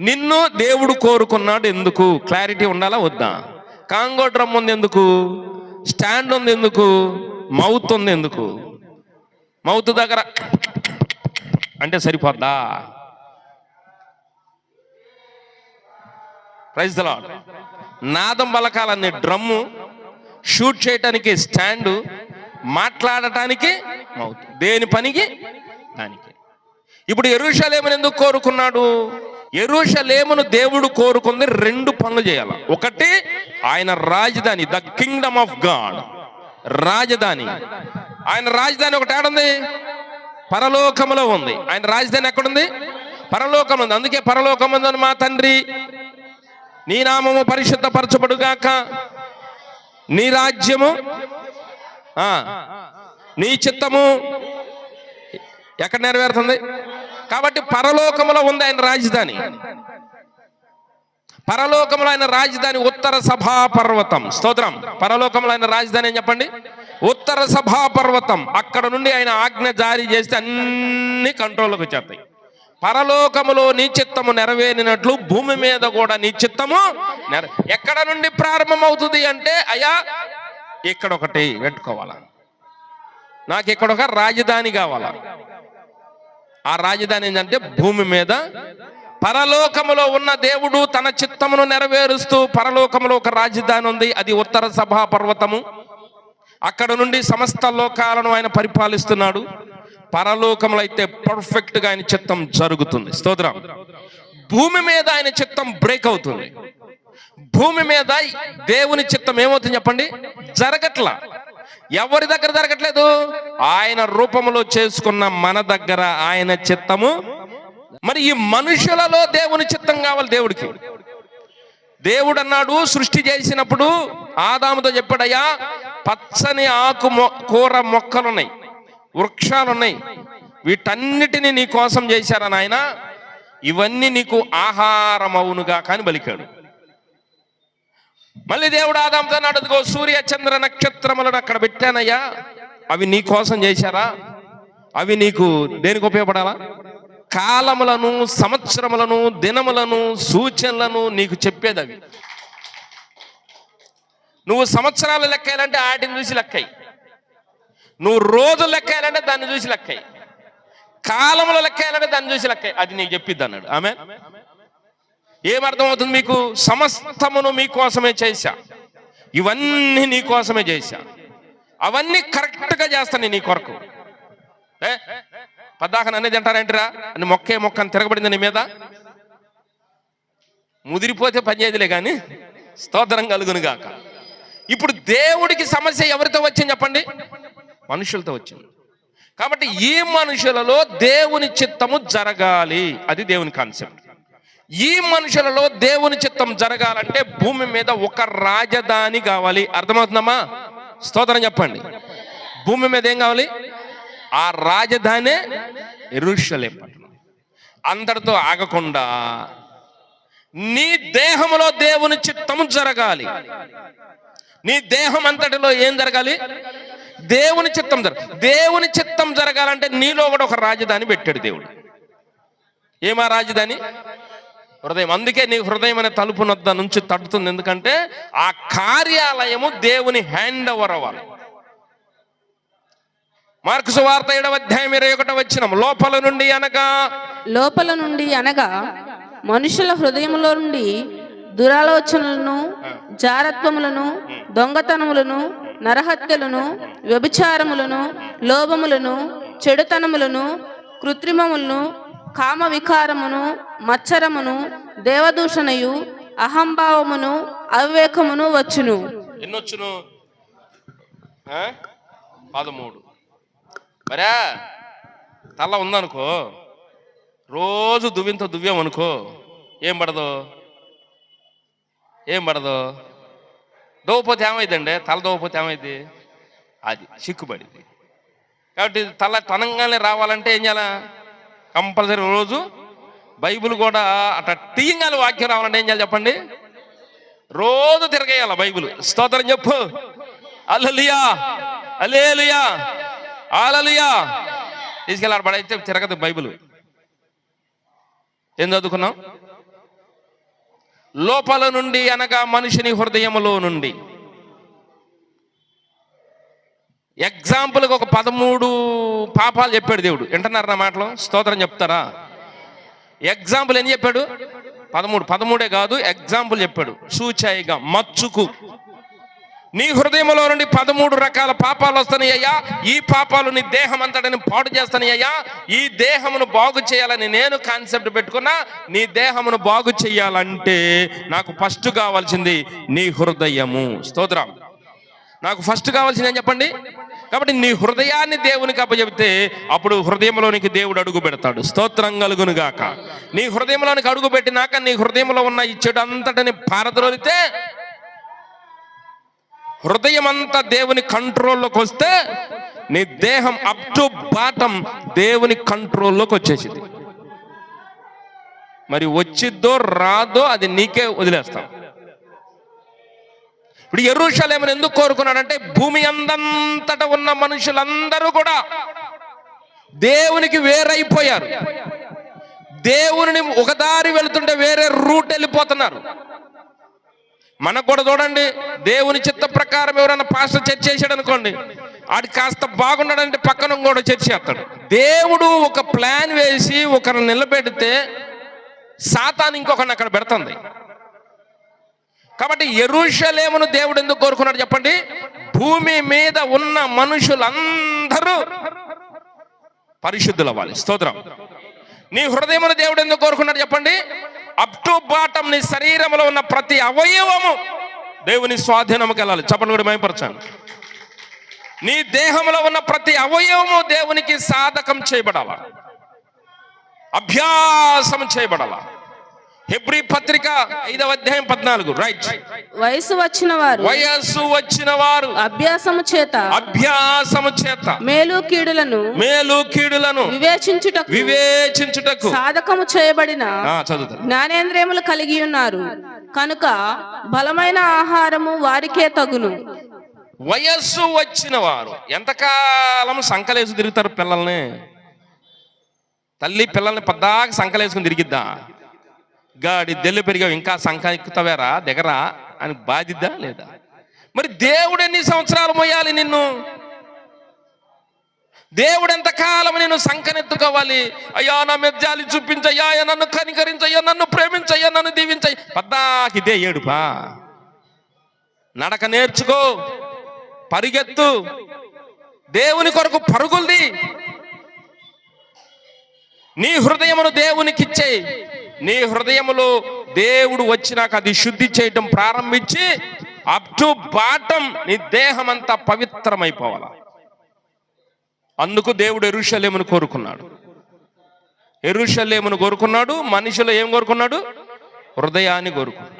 నిన్ను దేవుడు కోరుకున్నాడు ఎందుకు? క్లారిటీ ఉండాలా వద్దా? కాంగో డ్రమ్ ఉంది ఎందుకు? స్టాండ్ ఉంది ఎందుకు? మౌత్ ఉంది ఎందుకు? మౌత్ దగ్గర అంటే సరిపోద్దా? Praise the Lord. నాదం పలకాలనే డ్రమ్ము, షూట్ చేయటానికి స్టాండు, మాట్లాడటానికి మౌతు. దేని పనికి దానికి. ఇప్పుడు యెరూషలేమును ఎందుకు కోరుకున్నాడు? యెరూషలేమును దేవుడు కోరుకుంది 2 పనులు చేయాల. ఒకటి, ఆయన రాజధాని, ద కింగ్డమ్ ఆఫ్ గాడ్, రాజధాని. ఆయన రాజధాని ఒకటి ఏడుంది? పరలోకములో ఉంది. ఆయన రాజధాని ఎక్కడుంది? పరలోకం ఉంది. అందుకే పరలోకముందు మా తండ్రి నీ నామము పరిశుద్ధపరచబడుగాక, నీ రాజ్యము నీ చిత్తము ఎక్కడ నెరవేరుతుంది? కాబట్టి పరలోకములో ఉంది ఆయన రాజధాని. పరలోకములో ఆయన రాజధాని ఉత్తర సభా పర్వతం. స్తోత్రం. పరలోకములో ఆయన రాజధాని అని చెప్పండి, ఉత్తర సభా పర్వతం. అక్కడ నుండి ఆయన ఆజ్ఞ జారీ చేస్తే అన్ని కంట్రోల్లోకి వచ్చేస్తాయి. పరలోకములో నీ చిత్తము నెరవేరినట్లు భూమి మీద కూడా నీ చిత్తము ఎక్కడ నుండి ప్రారంభమవుతుంది అంటే, అయ్యా ఇక్కడ ఒకటి పెట్టుకోవాలా, నాకు ఇక్కడ ఒక రాజధాని కావాలా. ఆ రాజధాని ఏంటంటే భూమి మీద. పరలోకములో ఉన్న దేవుడు తన చిత్తమును నెరవేరుస్తూ పరలోకములో ఒక రాజధాని ఉంది, అది ఉత్తర సభా పర్వతము. అక్కడ నుండి సమస్త లోకాలను ఆయన పరిపాలిస్తున్నాడు. పరలోకములో అయితే పర్ఫెక్ట్ గా ఆయన చిత్తం జరుగుతుంది. స్తోత్రం. భూమి మీద ఆయన చిత్తం బ్రేక్ అవుతుంది. భూమి మీద దేవుని చిత్తం ఏమవుతుంది చెప్పండి? జరగట్లా. ఎవరి దగ్గర జరగట్లేదు? ఆయన రూపములో చేసుకున్న మన దగ్గర ఆయన చిత్తము. మరి ఈ మనుషులలో దేవుని చిత్తం కావాలి దేవుడికి. దేవుడు అన్నాడు, సృష్టి చేసినప్పుడు ఆదాముతో చెప్పాడయ్యా, పచ్చని ఆకు కూర మొక్కలున్నాయి, వృక్షాలున్నాయి, వీటన్నిటిని నీ కోసం చేశారా నాయన, ఇవన్నీ నీకు ఆహారం అవునుగా కాని బలికాడు. మళ్ళీ దేవుడు ఆదాముతో అన్నాడు, సూర్య చంద్ర నక్షత్రములను అక్కడ పెట్టానయ్యా, అవి నీ కోసం చేశారా, అవి నీకు దేనికి ఉపయోగపడాలా? కాలములను, సంవత్సరములను, దినములను, సూచనలను నీకు చెప్పేది అవి. నువ్వు సంవత్సరాలు లెక్కాలంటే వాటిని చూసి లెక్కయి, నువ్వు రోజులు లెక్కాలంటే దాన్ని చూసి లెక్కయి, కాలములు లెక్కాలంటే దాన్ని చూసి లెక్కయి. అది నీకు చెప్పిద్ది అన్నాడు. ఆమెన్. ఏమర్థమవుతుంది మీకు? సమస్తమును మీకోసమే చేశా, ఇవన్నీ నీకోసమే చేశా, అవన్నీ కరెక్ట్గా చేస్తాను నీ కొరకు. పద్దాకన అనేది అంటారేంటిరా అని మొక్కే మొక్కని తిరగబడింది నీ మీద. ముదిరిపోతే పనిచేయదులే కానీ స్తోత్రం కలుగును గాక. ఇప్పుడు దేవుడికి సమస్య ఎవరితో వచ్చింది చెప్పండి? మనుషులతో వచ్చింది. కాబట్టి ఈ మనుషులలో దేవుని చిత్తము జరగాలి, అది దేవుని కాన్సెప్ట్. ఈ మనుషులలో దేవుని చిత్తం జరగాలంటే భూమి మీద ఒక రాజధాని కావాలి. అర్థమవుతుందమ్మా? స్తోత్రం చెప్పండి. భూమి మీద ఏం కావాలి? ఆ రాజధానే యెరూషలేం పట్టణం. అందరితో ఆగకుండా నీ దేహములో దేవుని చిత్తము జరగాలి. నీ దేహం అంతటిలో ఏం జరగాలి? దేవుని చిత్తం దేవుని చిత్తం జరగాలంటే నీలో కూడా ఒక రాజధాని పెట్టాడు దేవుడు. ఏమా రాజధాని? హృదయం. అందుకే నీ హృదయం అనే తలుపు నొద్ద నుంచి తడుతుంది. ఎందుకంటే ఆ కార్యాలయము దేవుని హ్యాండ్ ఓవర్ అవ్వాలి. మార్కు సువార్త 7వ అధ్యాయం 21వ వచనం, లోపల నుండి అనగా మనుషుల హృదయములో నుండి దురాలోచనలను, జారత్వములను, దొంగతనములను, నరహత్యలను, వ్యభిచారములను, లోభములను, చెడుతనములను, కృత్రిమములను, కామ వికారమును, మత్సరమును, దేవదూషణయు, అహంభావమును, అవివేకమును వచ్చును. ఎన్నొచ్చును? 13. మరే తల ఉందనుకో, రోజు దువ్వింతో దువ్వామనుకో, ఏం పడదు? దోవపోతే ఏమైందండి? తల దోవపోతే ఏమైంది? అది చిక్కుబడింది. కాబట్టి తల తనంగానే రావాలంటే ఏం చేయాలా? కంపల్సరీ రోజు బైబిల్ కూడా అట్లా తీయంగానే వాక్యం రావాలంటే ఏం చేయాలి చెప్పండి? రోజు తిరగేయాల బైబిల్. స్తోత్రం చెప్పు. హల్లెలూయా, హల్లెలూయా, హల్లెలూయా. తీసుకెళ్ళాడు పడైతే తిరగదు బైబిల్. ఏం చదువుకున్నాం? లోపల నుండి అనగా మనిషిని హృదయములో నుండి. ఎగ్జాంపుల్కి ఒక 13 పాపాలు చెప్పాడు దేవుడు. వింటున్నారా నా మాటలు? స్తోత్రం చెప్తారా? ఎగ్జాంపుల్ ఏం చెప్పాడు? 13 కాదు, ఎగ్జాంపుల్ చెప్పాడు. సూచాయిగా మచ్చుకు నీ హృదయంలో నుండి 13 రకాల పాపాలు వస్తున్నాయ్యా. ఈ పాపాలు నీ దేహం అంతటిని పాడు చేస్తున్నాయ్యా. ఈ దేహమును బాగు చేయాలని నేను కాన్సెప్ట్ పెట్టుకున్నా. నీ దేహమును బాగు చేయాలంటే నాకు ఫస్ట్ కావాల్సింది నీ హృదయము. స్తోత్రం. నాకు ఫస్ట్ కావాల్సింది ఏం చెప్పండి? కాబట్టి నీ హృదయాన్ని దేవునికి అప్పచెబితే అప్పుడు హృదయంలోనికి దేవుడు అడుగు పెడతాడు. స్తోత్రం కలుగును గాక. నీ హృదయంలోనికి అడుగు పెట్టినాక నీ హృదయంలో ఉన్న ఈ చెడు అంతటిని పారద్రోలితే, హృదయం అంతా దేవుని కంట్రోల్లోకి వస్తే నీ దేహం అప్ టు బాటం దేవుని కంట్రోల్లోకి వచ్చేసింది. మరి వచ్చిద్దో రాదో అది నీకే వదిలేస్తాం. ఇప్పుడు యెరూషలేమును ఎందుకు కోరుకున్నాడంటే భూమి అందంతట ఉన్న మనుషులందరూ కూడా దేవునికి వేరైపోయారు. దేవుని ఒక దారి వెళుతుంటే వేరే రూట్ వెళ్ళిపోతున్నారు. మనకు కూడా చూడండి, దేవుని చిత్త ప్రకారం ఎవరైనా పాస్టర్ చర్చ చేశాడు అనుకోండి, ఆడి కాస్త బాగున్నాడంటే పక్కన కూడా చర్చ చేస్తాడు. దేవుడు ఒక ప్లాన్ వేసి ఒకరిని నిలబెడితే సాతాను ఇంకొకరిని అక్కడ పెడుతుంది. కాబట్టి యెరూషలేమును దేవుడు ఎందుకు కోరుకున్నాడు చెప్పండి? భూమి మీద ఉన్న మనుషులందరూ పరిశుద్ధులు అవ్వాలి. స్తోత్రం. నీ హృదయమును దేవుడు ఎందుకు కోరుకున్నాడు చెప్పండి? అప్ టు బాటం నీ శరీరంలో ఉన్న ప్రతి అవయవము దేవుని స్వాధీనముకి వెళ్ళాలి. చెప్పండి కూడా మైపరచాను. నీ దేహంలో ఉన్న ప్రతి అవయవము దేవునికి సాధకం చేయబడాల, అభ్యాసం చేయబడాల. హెబ్రీ పత్రిక 5వ అధ్యాయం 14. రైట్. వయసు వచ్చిన వారు అభ్యాసము చేత మేలు కీడులను వివేచించుటకు సాధకము చేయబడిన జ్ఞానేంద్రియములు కలిగి ఉన్నారు కనుక బలమైన ఆహారము వారికే తగును. వయస్సు వచ్చిన వారు ఎంతకాలం సంకలేసి తిరుగుతారు పిల్లల్ని? తల్లి పిల్లల్ని పద్దాక సంకలేసుకుని తిరిగిద్దా? గాడి దెల్లు పెరిగావు ఇంకా సంఖ ఎక్కుతావేరా దగ్గరా అని బాధిద్దా లేదా? మరి దేవుడు ఎన్ని సంవత్సరాలు మోయాలి నిన్ను? దేవుడు ఎంతకాలం నేను సంకనెత్తుకోవాలి? అయ్యా నా మీద జాలి చూపించయ్యా, నన్ను కనికరించయ్యా, నన్ను ప్రేమించయ్యా, నన్ను దీవించయ్యా. పద్దాకి ఇదే ఏడుపా? నడక నేర్చుకో, పరిగెత్తు, దేవుని కొరకు పరుగుల్ది. నీ హృదయమును దేవునికిచ్చే. నీ హృదయములో దేవుడు వచ్చినాక అది శుద్ధి చేయటం ప్రారంభించి అప్ టు బాటం నీ దేహం అంతా పవిత్రమైపోవాలి. అందుకు దేవుడు యెరూషలేమును కోరుకున్నాడు. యెరూషలేమును కోరుకున్నాడు. మనిషిలో ఏం కోరుకున్నాడు? హృదయాన్ని కోరుకున్నాడు.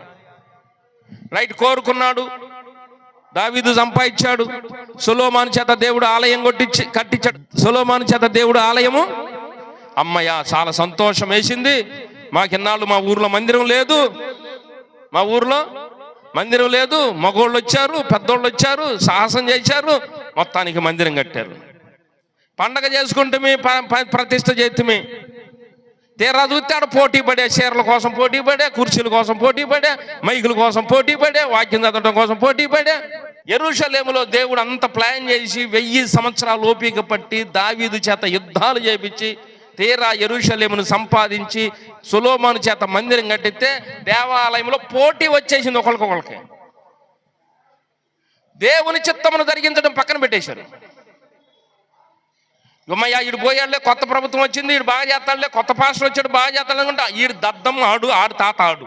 రైట్, కోరుకున్నాడు. దావీదు సంపాదించాడు. సొలొమోను చేత దేవుడు ఆలయం కట్టించాడు. సొలొమోను చేత దేవుడు ఆలయము. అమ్మయ్య, చాలా సంతోషం వేసింది. మాకిన్నాళ్ళు మా ఊర్లో మందిరం లేదు. మగోళ్ళు వచ్చారు, పెద్దోళ్ళు వచ్చారు, సాహసం చేశారు, మొత్తానికి మందిరం కట్టారు. పండగ చేసుకుంటే ప్రతిష్ట చేతిమి. తీరా చూస్తే ఆడ పోటీ పడే, చీరల కోసం పోటీ పడే, కుర్చీల కోసం పోటీ పడే, మైకుల కోసం పోటీ పడే, వాక్యం చదవడం కోసం పోటీ పడే. యెరూషలేములో దేవుడు అంత ప్లాన్ చేసి 1000 సంవత్సరాలు ఓపిక పట్టి దావీదు చేత యుద్ధాలు చేపించి తీరా యెరూషలేమును సంపాదించి సొలొమోను చేత మందిరం కట్టిస్తే దేవాలయంలో పోటీ వచ్చేసింది ఒకరికొకరికి. దేవుని చిత్తమును జరిగించడం పక్కన పెట్టేశారు. ఇమ్మయ్యా ఈడు పోయాడులే, కొత్త ప్రభుత్వం వచ్చింది, ఈడు బాగా చేస్తాడులే, కొత్త పాస్టర్ వచ్చాడు బాగా చేస్తాడు అనుకుంటా ఈడు దద్దం ఆడు తాత ఆడు.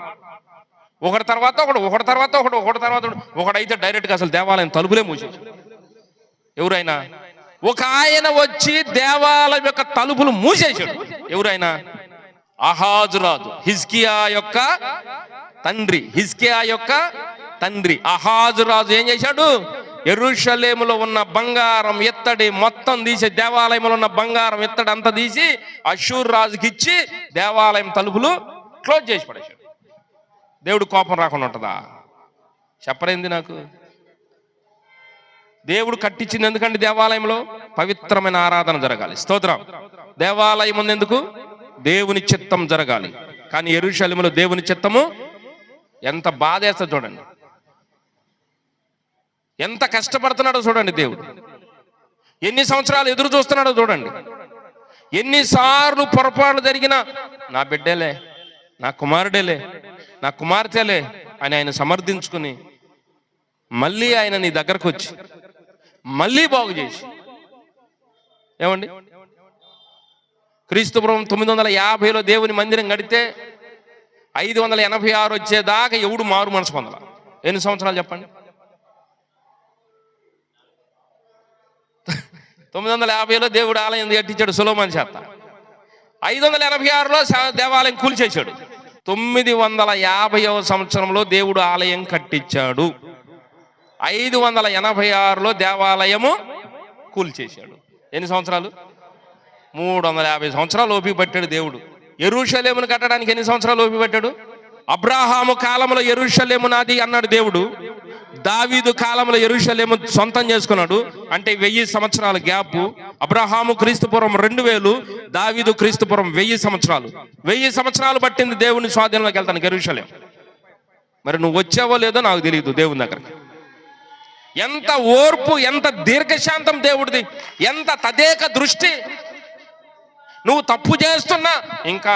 ఒకటి తర్వాత ఒకడైతే డైరెక్ట్గా అసలు దేవాలయం తలుపులే మూసేసి. ఎవరైనా ఒక ఆయన వచ్చి దేవాలయం యొక్క తలుపులు మూసేశాడు. ఎవరైనా? అహాజు రాజు, హిజ్కియా యొక్క తండ్రి అహాజు రాజు ఏం చేశాడు? యెరూషలేములో ఉన్న బంగారం ఎత్తడి మొత్తం తీసి, దేవాలయంలో ఉన్న బంగారం ఎత్తడి అంతా తీసి అష్షూరు రాజుకి ఇచ్చి దేవాలయం తలుపులు క్లోజ్ చేసి పడేశాడు. దేవుడు కోపం రాకుండా ఉంటుందా? చెప్పరేంది నాకు? దేవుడు కట్టించింది ఎందుకంటే దేవాలయంలో పవిత్రమైన ఆరాధన జరగాలి. స్తోత్రం. దేవాలయం ఉన్నందుకు దేవుని చిత్తం జరగాలి. కానీ యెరూషలేములో దేవుని చిత్తము ఎంత బాధేస్తుందో చూడండి, ఎంత కష్టపడుతున్నాడో చూడండి. దేవుడు ఎన్ని సంవత్సరాలు ఎదురు చూస్తున్నాడో చూడండి. ఎన్నిసార్లు పొరపాట్లు జరిగినా నా బిడ్డలే, నా కుమారుడేలే, నా కుమార్తెలే అని ఆయన సమర్థించుకుని మళ్ళీ ఆయన నీ దగ్గరకు వచ్చి మళ్ళీ బాగు చేసి, ఏమండి క్రీస్తుపురం 950లో దేవుని మందిరం కడితే 586 వచ్చేదాకా ఎవడు మారు మనసు పొందల. ఎన్ని సంవత్సరాలు చెప్పండి? 950లో దేవుడు ఆలయం కట్టించాడు సొలొమోను చేత. 586లో దేవాలయం కూల్చేశాడు. 950వ సంవత్సరంలో దేవుడు ఆలయం కట్టించాడు. 586లో దేవాలయము కూల్చేశాడు. ఎన్ని సంవత్సరాలు? 350 సంవత్సరాలు ఓపిక పట్టాడు దేవుడు. యెరూషలేమును కట్టడానికి ఎన్ని సంవత్సరాలు ఓపిక పట్టాడు? అబ్రాహాము కాలంలో యెరూషలేము నాది అన్నాడు దేవుడు. దావీదు కాలంలో యెరూషలేము సొంతం చేసుకున్నాడు. అంటే 1000 సంవత్సరాల గ్యాప్. అబ్రాహాము క్రీస్తుపురం 2000, దావీదు క్రీస్తుపురం 1000 సంవత్సరాలు. 1000 సంవత్సరాలు పట్టింది దేవుని స్వాధీనంలోకి వెళ్తానికి యెరూషలేం. మరి నువ్వు వచ్చావో లేదో నాకు తెలియదు దేవుని దగ్గరికి. ఎంత ఓర్పు, ఎంత దీర్ఘశాంతం దేవుడిది, ఎంత తదేక దృష్టి. నువ్వు తప్పు చేస్తున్నా ఇంకా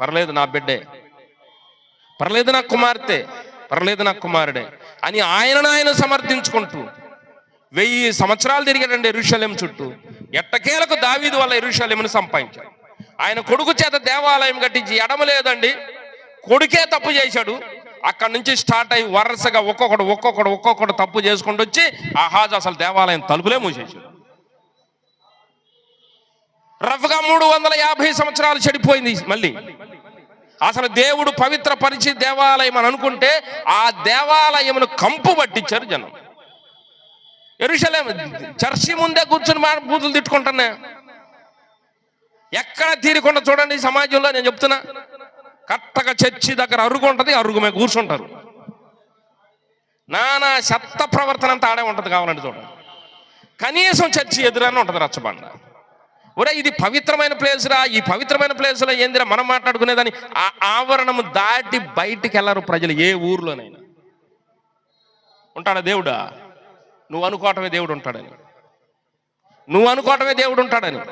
పర్లేదు నా బిడ్డే, పర్లేదు నా కుమార్తె, పర్లేదు నా కుమారుడే అని ఆయన సమర్థించుకుంటూ 1000 సంవత్సరాలు తిరిగాడండి యెరూషలేం చుట్టూ. ఎట్టకేలకు దావీదు వల్ల యెరూషలేమును సంపాదించాడు. ఆయన కొడుకు చేత దేవాలయం కట్టించి ఎడమ లేదండి, కొడుకే తప్పు చేశాడు. అక్కడి నుంచి స్టార్ట్ అయ్యి వరుసగా ఒక్కొక్కడు తప్పు చేసుకుంటూ వచ్చి ఆహాజు అసలు దేవాలయం తలుపులే మూసేశాడు. రఫ్గా 350 సంవత్సరాలు చెడిపోయింది. మళ్ళీ అసలు దేవుడు పవిత్ర పరిచి దేవాలయం అని అనుకుంటే ఆ దేవాలయమును కంపు పట్టించారు జనం. యెరూషలేం చర్చి ముందే కూర్చుని బూతులు తిట్టుకుంటున్నా. ఎక్కడ తీరకుండా చూడండి సమాజంలో. నేను చెప్తున్నా, కట్టగా చర్చి దగ్గర అరుగు ఉంటుంది, అరుగు మీద కూర్చుంటారు. నానా చెత్త ప్రవర్తన అంతా ఆడే ఉంటుంది. కావాలంటే చూడండి, కనీసం చర్చి ఎదురని ఉంటుంది రచ్చబండ. ఒరే ఇది పవిత్రమైన ప్లేస్ రా, ఈ పవిత్రమైన ప్లేస్లో ఏందిరా మనం మాట్లాడుకునేదని ఆ ఆవరణము దాటి బయటికి వెళ్ళరు ప్రజలు. ఏ ఊర్లోనైనా ఉంటాడా దేవుడా? నువ్వు అనుకోవటమే దేవుడు ఉంటాడని, నువ్వు అనుకోవటమే దేవుడు ఉంటాడని.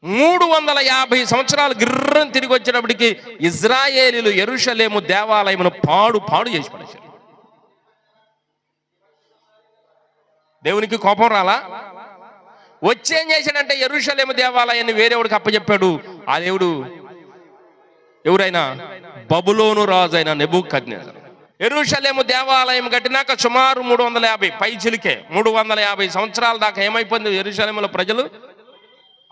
350 సంవత్సరాలు గిర్రని తిరిగి వచ్చేటప్పటికి ఇజ్రాయేలీలు యెరూషలేము దేవాలయమును పాడు చేసి పడేశారు. దేవునికి కోపం రాలా? వచ్చేం చేశాడంటే యెరూషలేము దేవాలయాన్ని వేరేవాడికి అప్పచెప్పాడు. ఆ దేవుడు ఎవరైనా బబులోను రాజు అయిన నెబుకద్నెజరు. యెరూషలేము దేవాలయం కట్టినాక సుమారు 350 పైచిలికే 350 సంవత్సరాల దాకా ఏమైపోయింది యెరూషలేములో ప్రజలు?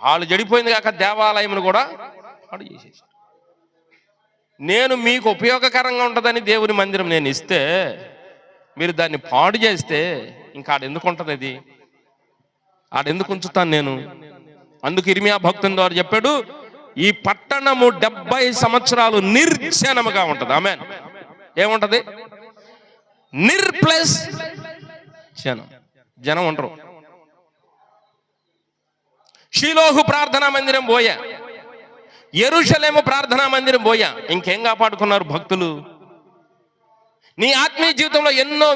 వాళ్ళు చెడిపోయింది కాక దేవాలయమును కూడా పాడు చేసేసారు. నేను మీకు ఉపయోగకరంగా ఉంటుందని దేవుని మందిరం నేను ఇస్తే మీరు దాన్ని పాడు చేస్తే ఇంకా ఆడెందుకు ఉంటుంది? అది ఆడెందుకు ఉంచుతాను నేను? అందుకు ఇర్మియా భక్తుని ద్వారా చెప్పాడు, ఈ పట్టణము 70 సంవత్సరాలు నిర్జనముగా ఉంటుంది. ఆమేన్. ఏముంటది? ప్లస్ జనం ఉండరు. షిలోహు ప్రార్థనా మందిరం పోయా, యెరూషలేము ప్రార్థనా మందిరం పోయా, ఇంకేం కాపాడుకున్నారు భక్తులు? నీ ఆత్మీయ జీవితంలో ఎన్నో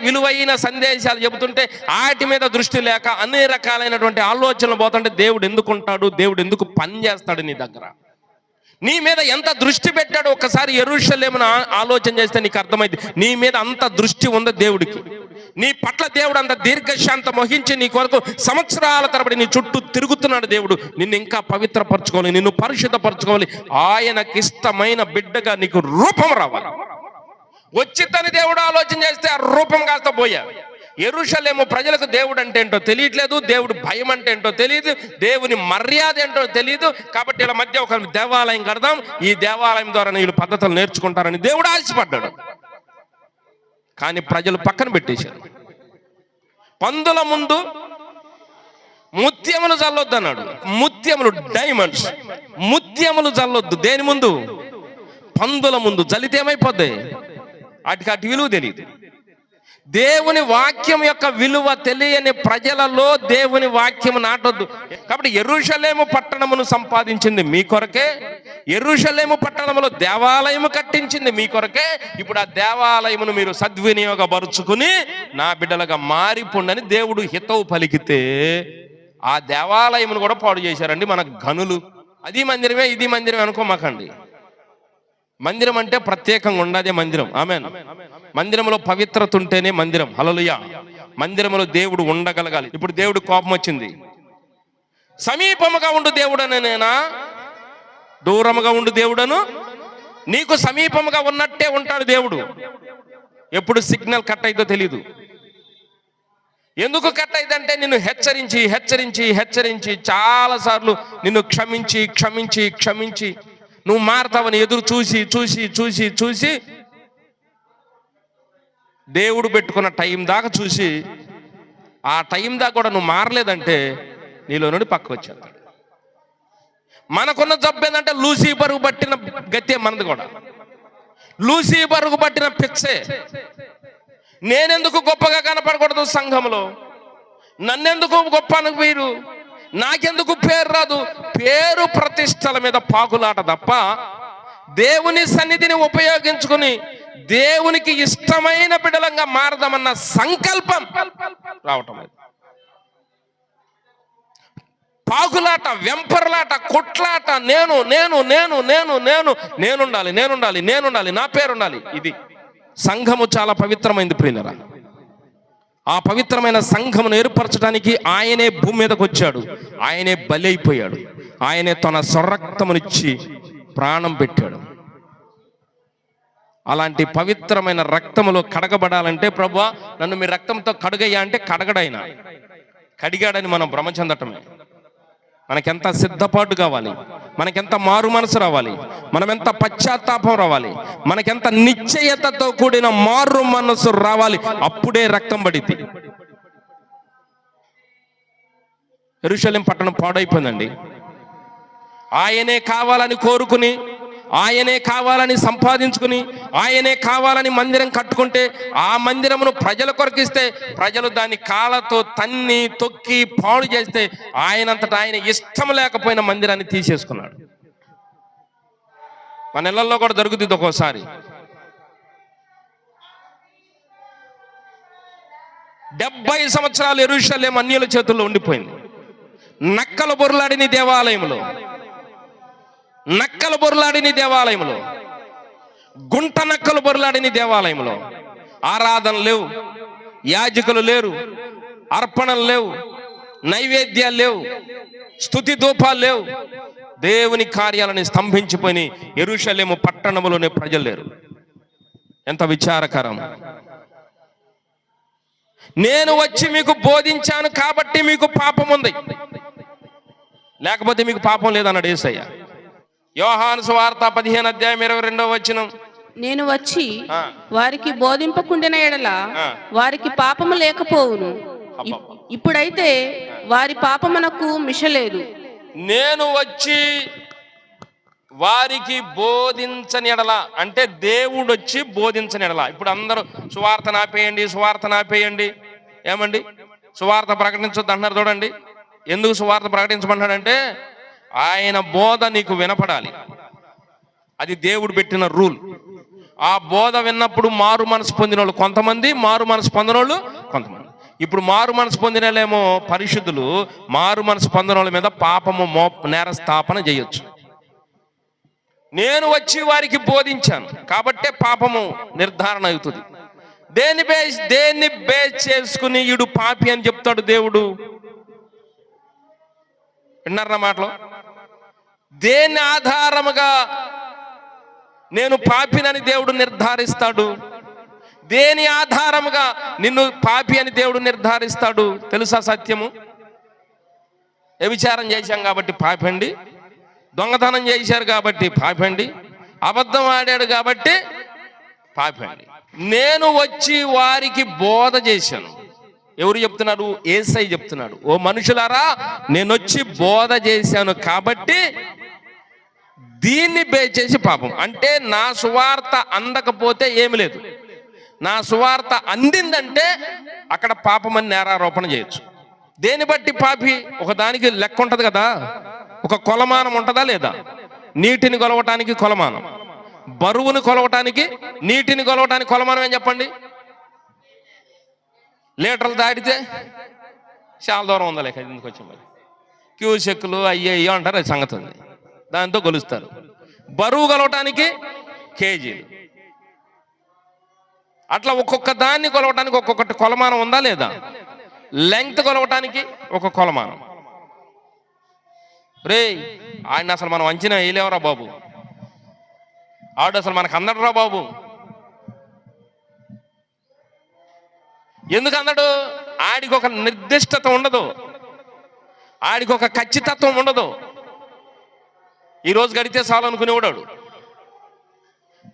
విలువైన సందేశాలు చెబుతుంటే వాటి మీద దృష్టి లేక అన్ని రకాలైనటువంటి ఆలోచనలు పోతుంటే దేవుడు ఎందుకు ఉంటాడు? దేవుడు ఎందుకు పని చేస్తాడు నీ దగ్గర? నీ మీద ఎంత దృష్టి పెట్టాడో ఒక్కసారి యెరూషలేమును ఆలోచన చేస్తే నీకు అర్థమైంది. నీ మీద అంత దృష్టి ఉంది దేవుడికి. నీ పట్ల దేవుడు అంత దీర్ఘశాంతం వహించి నీ కొరకు సంవత్సరాల తరబడి నీ చుట్టూ తిరుగుతున్నాడు. దేవుడు నిన్ను ఇంకా పవిత్రపరచుకోవాలి, నిన్ను పరిశుద్ధపరచుకోవాలి. ఆయనకి ఇష్టమైన బిడ్డగా నీకు రూపం రావాలి. వచ్చిద్దని దేవుడు ఆలోచన చేస్తే ఆ రూపం కాస్త పోయా. యెరూషలేము ప్రజలకు దేవుడు అంటే ఏంటో తెలియట్లేదు, దేవుడు భయం అంటే ఏంటో తెలియదు, దేవుని మర్యాద ఏంటో తెలియదు. కాబట్టి వీళ్ళ మధ్య ఒక దేవాలయం కడదాం, ఈ దేవాలయం ద్వారా వీళ్ళు పద్ధతులు నేర్చుకుంటారని దేవుడు ఆశపడ్డాడు. కానీ ప్రజలు పక్కన పెట్టేశారు. పందుల ముందు ముత్యములు చల్లొద్దు అన్నాడు. ముత్యములు, డైమండ్స్, ముత్యములు చల్లొద్దు. దేని ముందు? పందుల ముందు. చల్లితే ఏమైపోద్ది? వాటికి విలువ తెలియదు. దేవుని వాక్యం యొక్క విలువ తెలియని ప్రజలలో దేవుని వాక్యం నాటొద్దు. కాబట్టి యెరూషలేము పట్టణమును సంపాదించింది మీ కొరకే, యెరూషలేము పట్టణములో దేవాలయము కట్టించింది మీ కొరకే. ఇప్పుడు ఆ దేవాలయమును మీరు సద్వినియోగపరుచుకుని నా బిడ్డలుగా మారిపోండని దేవుడు హితవు పలికితే ఆ దేవాలయమును కూడా పాడు చేశారండి మన గనులు. అది మందిరమే ఇది మందిరమే అనుకోమాకండి. మందిరం అంటే ప్రత్యేకంగా ఉండదే మందిరం. ఆమేన్. మందిరంలో పవిత్రత ఉంటేనే మందిరం. హల్లెలూయా. మందిరంలో దేవుడు ఉండగలగాలి. ఇప్పుడు దేవుడు కోపం వచ్చింది. సమీపముగా ఉండు దేవుడను నేనా, దూరముగా ఉండు దేవుడను? నీకు సమీపముగా ఉన్నట్టే ఉంటాడు దేవుడు. ఎప్పుడు సిగ్నల్ కట్ అయిందో తెలియదు. ఎందుకు కట్ అయిందంటే నిన్ను హెచ్చరించి హెచ్చరించి హెచ్చరించి చాలాసార్లు నిన్ను క్షమించి క్షమించి క్షమించి నువ్వు మారతావని ఎదురు చూసి చూసి చూసి చూసి దేవుడు పెట్టుకున్న టైం దాకా చూసి ఆ టైం దాకా కూడా నువ్వు మారలేదంటే నీలో నుండి పక్కకు వచ్చేస్తాడు. మనకున్న జబ్బు ఏంటంటే లూసిఫరుకు పట్టిన గతే మనది కూడా. లూసిఫరుకు పట్టిన పిచ్చే. నేనెందుకు గొప్పగా కనపడకూడదు సంఘంలో, నన్నెందుకు గొప్ప అనుకోరు, నాకెందుకు పేరు రాదు, పేరు ప్రతిష్టల మీద పాకులాట తప్ప దేవుని సన్నిధిని ఉపయోగించుకుని దేవునికి ఇష్టమైన బిడ్డలంగా మారదామన్న సంకల్పం రావటం లేదు. పాకులాట, వెంపర్లాట, కొట్లాట, నేను నేను నేను నేను నేను నేనుండాలి నేనుండాలి నేనుండాలి నా పేరుండాలి. ఇది సంఘము చాలా పవిత్రమైంది ప్రియులరా. ఆ పవిత్రమైన సంఘమును ఏర్పరచడానికి ఆయనే భూమి మీదకి వచ్చాడు. ఆయనే బలి అయిపోయాడు. ఆయనే తన స్వరక్తమునిచ్చి ప్రాణం పెట్టాడు. అలాంటి పవిత్రమైన రక్తములో కడగబడాలంటే ప్రభువా నన్ను మీ రక్తంతో కడుగయ్యా అంటే కడగడైనా కడిగాడని మనం భ్రమ చెందటమే. మనకెంత సిద్ధపాటు కావాలి, మనకెంత మారు మనసు రావాలి, మనమెంత పశ్చాత్తాపం రావాలి, మనకెంత నిశ్చయతతో కూడిన మారు మనసు రావాలి. అప్పుడే రక్తం పడిద్ది. యెరూషలేము పట్టణం పాడైపోయిందండి. ఆయనే కావాలని కోరుకుని, ఆయనే కావాలని సంపాదించుకుని, ఆయనే కావాలని మందిరం కట్టుకుంటే ఆ మందిరమును ప్రజల కొరకిస్తే ప్రజలు దాన్ని కాళ్ళతో తన్ని తొక్కి పాడు చేస్తే ఆయనంతటా ఆయన ఇష్టం లేకపోయిన మందిరాన్ని తీసేసుకున్నాడు. మన ఇళ్లలో కూడా జరుగుతుంది ఒక్కోసారి. 70 సంవత్సరాలు యెరూషలేము అన్యుల చేతుల్లో ఉండిపోయింది. నక్కలు బొర్లాడిన దేవాలయంలో, నక్కలు బొర్లాడిన దేవాలయంలో, గుంట నక్కలు బొర్లాడిన దేవాలయంలో ఆరాధన లేవు, యాజకులు లేరు, అర్పణలు లేవు, నైవేద్యాలు లేవు, స్తుతి ధూపాలు లేవు. దేవుని కార్యాలను స్తంభించిపోయి యెరూషలేము పట్టణములోనే ప్రజలు లేరు. ఎంత విచారకరం. నేను వచ్చి మీకు బోధించాను కాబట్టి మీకు పాపం ఉంది, లేకపోతే మీకు పాపం లేదన్నాడు యేసయ్య. యోహాను సువార్త 15 అధ్యాయం 22వ వచనం. నేను వచ్చి వారికి బోధింపకుండిన ఎడల వారికి పాపము లేకపోవును, ఇప్పుడైతే వారి పాపమునకు మిషలేదు. నేను వచ్చి వారికి బోధించని ఎడల అంటే దేవుడు వచ్చి బోధించని ఎడల. ఇప్పుడు అందరూ సువార్త నాపేయండి, సువార్త నాపేయండి. ఏమండి సువార్త ప్రకటించొద్దు అంటున్నారు చూడండి. ఎందుకు సువార్త ప్రకటించమంటాడంటే ఆయన బోధ నీకు వినపడాలి. అది దేవుడు పెట్టిన రూల్. ఆ బోధ విన్నప్పుడు మారు మనసు పొందిన వాళ్ళు కొంతమంది, మారు మనసు పొందిన వాళ్ళు కొంతమంది. ఇప్పుడు మారు మనసు పొందిన వాళ్ళేమో పరిశుద్ధులు, మారు మనసు పొందిన వాళ్ళ మీద పాపము నేరస్థాపన చేయొచ్చు. నేను వచ్చి వారికి బోధించాను కాబట్టే పాపము నిర్ధారణ అవుతుంది. దేన్ని బేస్ చేసుకుని ఈడు పాపి అని చెప్తాడు దేవుడు? విన్నారా మాటలు? దేన్ని ఆధారముగా నేను పాపినని దేవుడు నిర్ధారిస్తాడు? దేని ఆధారముగా నిన్ను పాపి అని దేవుడు నిర్ధారిస్తాడు తెలుసా? సత్యము. వ్యభిచారం చేశాం కాబట్టి పాపండి, దొంగతనం చేశారు కాబట్టి పాపండి, అబద్ధం ఆడాడు కాబట్టి పాపండి. నేను వచ్చి వారికి బోధ చేశాను. ఎవరు చెప్తున్నారు? యేసయ్య చెప్తున్నాడు. ఓ మనుషులారా, నేను వచ్చి బోధ చేశాను కాబట్టి దీన్ని బేస్ చేసి పాపం. అంటే నా సువార్త అందకపోతే ఏమి లేదు, నా సువార్త అందిందంటే అక్కడ పాపమని నేరారోపణ చేయొచ్చు. దేని బట్టి పాపి? ఒకదానికి లెక్క ఉంటుంది కదా, ఒక కొలమానం ఉంటుందా లేదా? నీటిని కొలవటానికి కొలమానం, బరువుని కొలవటానికి, నీటిని కొలవటానికి కొలమానం ఏం చెప్పండి? లీటర్లు దాటితే చాలా దూరం ఉందా లేక ఎందుకు వచ్చి మరి క్యూసెక్లు అయ్యో అంటారు. అది సంగతి ఉంది, దాంతో కొలుస్తారు. బరువు కొలవటానికి కేజీలు. అట్లా ఒక్కొక్క దాన్ని కొలవటానికి ఒక్కొక్కటి కొలమానం ఉందా లేదా? లెంగ్త్ కొలవటానికి ఒక కొలమానం. రే ఆయన అసలు మనం అంచనా వేయలేవరా బాబు, ఆడు అసలు మనకు అందడరా బాబు. ఎందుకు అందడు? ఆడికి ఒక నిర్దిష్టత ఉండదు, ఆడికి ఒక ఖచ్చితత్వం ఉండదు. ఈరోజు గడితే చాలు అనుకునేవాడు,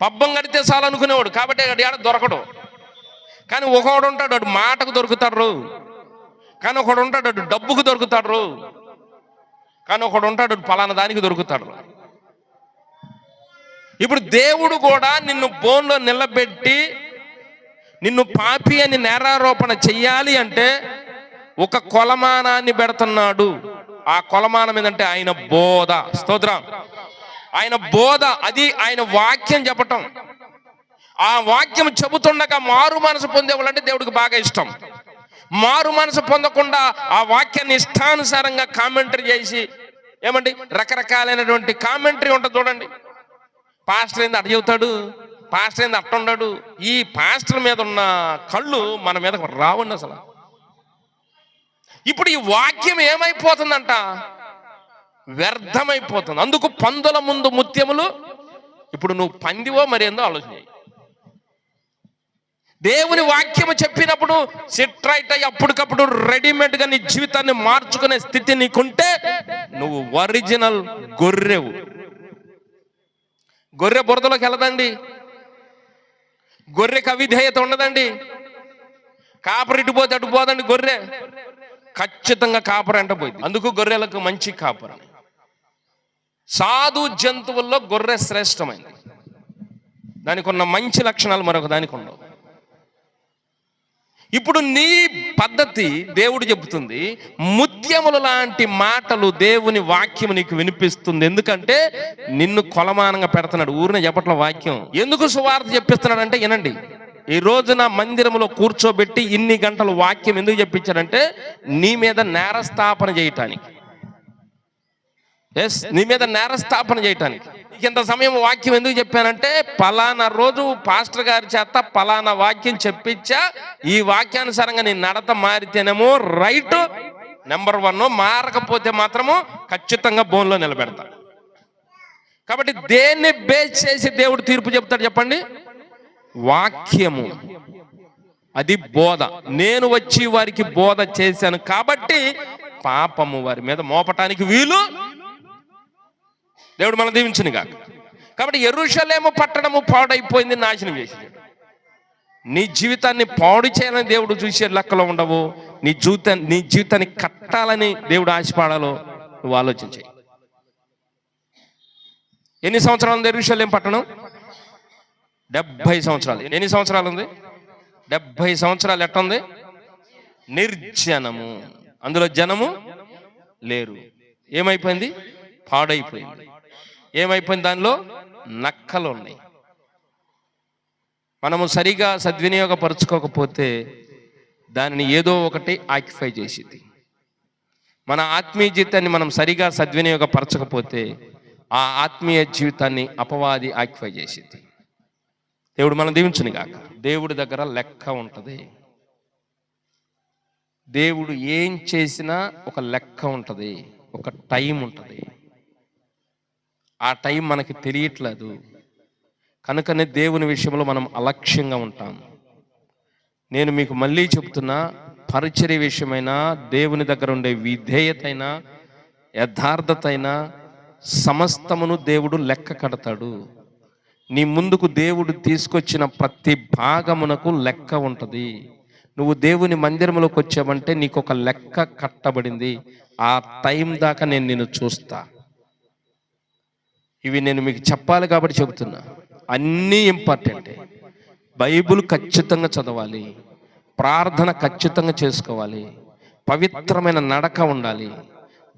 పబ్బం గడితే చాలు అనుకునేవాడు. కాబట్టి ఆడ దొరకడు. కానీ ఒకడు ఉంటాడు అటు మాటకు దొరుకుతాడు, కానీ ఒకడు ఉంటాడు అటు డబ్బుకు దొరుకుతాడు, కానీ ఒకడు ఉంటాడు పలానా దానికి దొరుకుతాడు. ఇప్పుడు దేవుడు కూడా నిన్ను బోన్లో నిలబెట్టి నిన్ను పాపి అని నేరారోపణ చెయ్యాలి అంటే ఒక కొలమానాన్ని పెడుతున్నాడు. ఆ కొలమానం ఏంటంటే ఆయన బోధ. స్తోత్రం. ఆయన బోధ, అది ఆయన వాక్యం చెప్పటం. ఆ వాక్యం చెబుతుండగా మారు మనసు పొందేవాళ్ళంటే దేవుడికి బాగా ఇష్టం. మారు మనసు పొందకుండా ఆ వాక్యాన్ని ఇష్టానుసారంగా కామెంటరీ చేసి, ఏమండి రకరకాలైనటువంటి కామెంటరీ ఉంటుంది చూడండి. పాస్టర్ ఏంది అట్ట చెబుతాడు, పాస్టర్ ఏంది అట్ట ఉండడు. ఈ పాస్టర్ మీద ఉన్న కళ్ళు మన మీద రావండి అసలు. ఇప్పుడు ఈ వాక్యం ఏమైపోతుందంట? వ్యర్థమైపోతుంది. అందుకు పందుల ముందు ముత్యములు. ఇప్పుడు నువ్వు పందివో మరేందో ఆలోచన చేయి. దేవుని వాక్యము చెప్పినప్పుడు సిట్రైట్ అయ్యి అప్పటికప్పుడు రెడీమేడ్గా నీ జీవితాన్ని మార్చుకునే స్థితి నీకుంటే నువ్వు ఒరిజినల్ గొర్రెవు. గొర్రె బురదలోకి వెళ్ళదండి, గొర్రెకి అవిధేయత ఉండదండి. కాపరి ఇటు పోతే అటు పోదండి. గొర్రె ఖచ్చితంగా కాపరి అంట పోయింది. అందుకు గొర్రెలకు మంచి కాపరి. సాధు జంతువుల్లో గొర్రె శ్రేష్టమైంది. దానికి ఉన్న మంచి లక్షణాలు మరొక దానికి ఉండవు. ఇప్పుడు నీ పద్ధతి దేవుడు చెబుతుంది, ముత్యముల లాంటి మాటలు దేవుని వాక్యం నీకు వినిపిస్తుంది. ఎందుకంటే నిన్ను కొలమానంగా పెడుతున్నాడు. ఊరినే చెప్పట్ల వాక్యం. ఎందుకు సువార్త చెప్పిస్తున్నాడు అంటే వినండి. ఈ రోజున మందిరంలో కూర్చోబెట్టి ఇన్ని గంటలు వాక్యం ఎందుకు చెప్పించాడంటే నీ మీద నేరస్థాపన చేయటానికి. నీ మీద నేరస్థాపన చేయటానికి. నీకు ఇంత సమయం వాక్యం ఎందుకు చెప్పానంటే పలానా రోజు పాస్టర్ గారి చేత పలానా వాక్యం చెప్పించా, ఈ వాక్యానుసారంగా నీ నడత మారితేనేమో రైట్, నెంబర్ 1. మారకపోతే మాత్రము ఖచ్చితంగా బోన్లో నిలబెడతా. కాబట్టి దేన్ని బేస్ చేసి దేవుడు తీర్పు చెప్తాడు చెప్పండి? వాక్యము. అది బోధ. నేను వచ్చి వారికి బోధ చేశాను కాబట్టి పాపము వారి మీద మోపటానికి వీలు. దేవుడు మనం దీవించును గాక. కాబట్టి యెరూషలేము పట్టణము పాడైపోయింది, నాశనం చేసింది. నీ జీవితాన్ని పాడు చేయాలని దేవుడు చూసే లెక్కలో ఉండవు. నీ జీవితాన్ని కట్టాలని దేవుడు ఆశపడాలో నువ్వు ఆలోచించాయి. ఎన్ని సంవత్సరాలు ఉంది యెరూషలేము పట్టణం? 70 సంవత్సరాలు. ఎన్ని సంవత్సరాలు ఉంది? 70 సంవత్సరాలు. ఎట్టుంది? నిర్జనము. అందులో జనము లేరు. ఏమైపోయింది? పాడైపోయింది. ఏమైపోయింది? దానిలో నక్కలు ఉన్నాయి. మనము సరిగా సద్వినియోగపరచుకోకపోతే దానిని ఏదో ఒకటి ఆక్యుపై చేసింది. మన ఆత్మీయ జీవితాన్ని మనం సరిగా సద్వినియోగపరచకపోతే ఆ ఆత్మీయ జీవితాన్ని అపవాది ఆక్యుపై చేసింది. దేవుడు మనం దీవించును గాక. దేవుడి దగ్గర లెక్క ఉంటుంది. దేవుడు ఏం చేసినా ఒక లెక్క ఉంటుంది, ఒక టైం ఉంటుంది. ఆ టైం మనకి తెలియట్లేదు. కనుకనే దేవుని విషయంలో మనం అలక్ష్యంగా ఉంటాం. నేను మీకు మళ్ళీ చెప్తున్నా, పరిచర్య విషయమైనా, దేవుని దగ్గర ఉండే విధేయతైనా, యథార్థతైనా సమస్తమును దేవుడు లెక్క కడతాడు. నీ ముందుకు దేవుడు తీసుకొచ్చిన ప్రతి భాగమునకు లెక్క ఉంటుంది. నువ్వు దేవుని మందిరంలోకి వచ్చావంటే నీకు ఒక లెక్క కట్టబడింది. ఆ టైం దాకా నేను నిన్ను చూస్తా. ఇవి నేను మీకు చెప్పాలి కాబట్టి చెబుతున్నా. అన్నీ ఇంపార్టెంటే. బైబిల్ ఖచ్చితంగా చదవాలి, ప్రార్థన ఖచ్చితంగా చేసుకోవాలి, పవిత్రమైన నడక ఉండాలి,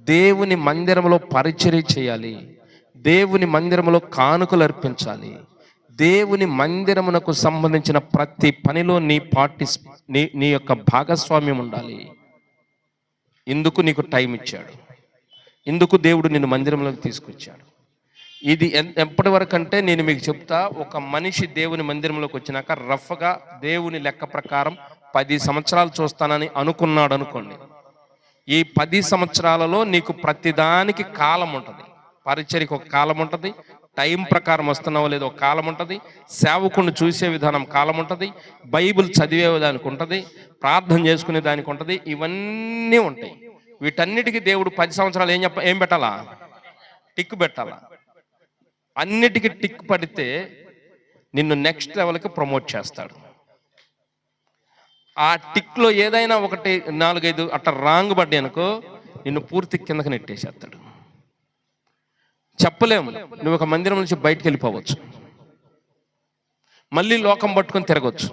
దేవుని మందిరంలో పరిచర్య చేయాలి, దేవుని మందిరంలో కానుకలు అర్పించాలి, దేవుని మందిరమునకు సంబంధించిన ప్రతి పనిలో నీ యొక్క భాగస్వామ్యం ఉండాలి. ఇందుకు నీకు టైం ఇచ్చాడు. ఇందుకు దేవుడు నిన్ను మందిరంలోకి తీసుకొచ్చాడు. ఇది ఎప్పటి వరకు అంటే నేను మీకు చెప్తా, ఒక మనిషి దేవుని మందిరంలోకి వచ్చినాక రఫ్గా దేవుని లెక్క ప్రకారం 10 సంవత్సరాలు చూస్తానని అనుకున్నాడు అనుకోండి. ఈ 10 సంవత్సరాలలో నీకు ప్రతిదానికి కాలం ఉంటుంది. పరిచర్యకు ఒక కాలం ఉంటుంది, టైం ప్రకారం వస్తున్నావో లేదో ఒక కాలం ఉంటుంది, సేవకుని చూసే విధానం కాలం ఉంటుంది, బైబిల్ చదివే దానికి ఉంటుంది, ప్రార్థన చేసుకునే దానికి ఉంటుంది, ఇవన్నీ ఉంటాయి. వీటన్నిటికీ దేవుడు 10 సంవత్సరాలు ఏం పెట్టాలా? టిక్ పెట్టాలా. అన్నిటికీ టిక్ పడితే నిన్ను నెక్స్ట్ లెవెల్కి ప్రమోట్ చేస్తాడు. ఆ టిక్లో ఏదైనా ఒకటి 4-5 అట్లా రాంగ్ పడ్డాయి అనుకో, నిన్ను పూర్తి కిందకి నెట్టేసేస్తాడు. చెప్పలేము, నువ్వు ఒక మందిరం నుంచి బయటకు వెళ్ళిపోవచ్చు, మళ్ళీ లోకం పట్టుకొని తిరగవచ్చు.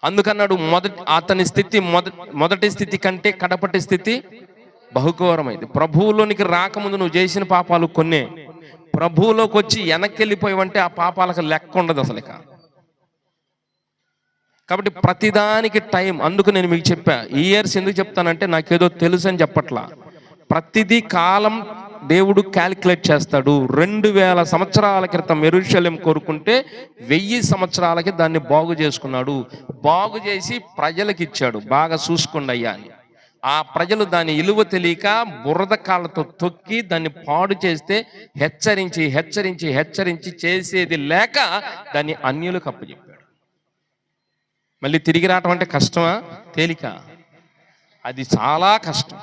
అందుకన్నాడు అతని స్థితి మొదటి స్థితి కంటే కడపటి స్థితి బహుఘోరమైంది. ప్రభువులోనికి రాకముందు నువ్వు చేసిన పాపాలు కొన్నే, ప్రభువులోకి వచ్చి వెనక్కి వెళ్ళిపోయావంటే ఆ పాపాలకు లెక్క ఉండదు అసలు. కాబట్టి ప్రతిదానికి టైం. అందుకు నేను మీకు చెప్పా, ఇయర్స్ ఎందుకు చెప్తానంటే నాకేదో తెలుసు అని చెప్పట్లా. ప్రతిదీ కాలం దేవుడు క్యాలిక్యులేట్ చేస్తాడు. 2000 సంవత్సరాల క్రితం యెరూషలేం కోరుకుంటే 1000 సంవత్సరాలకి దాన్ని బాగు చేసుకున్నాడు. బాగు చేసి ప్రజలకు ఇచ్చాడు, బాగా చూసుకోండి అయ్యా అని. ఆ ప్రజలు దాని విలువ తెలియక బురద కాళ్ళతో తొక్కి దాన్ని పాడు చేస్తే హెచ్చరించి హెచ్చరించి హెచ్చరించి చేసేది లేక దాన్ని అన్యులకు అప్పచెప్పాడు. మళ్ళీ తిరిగి రావటం అంటే కష్టమా? తేలిక? అది చాలా కష్టం.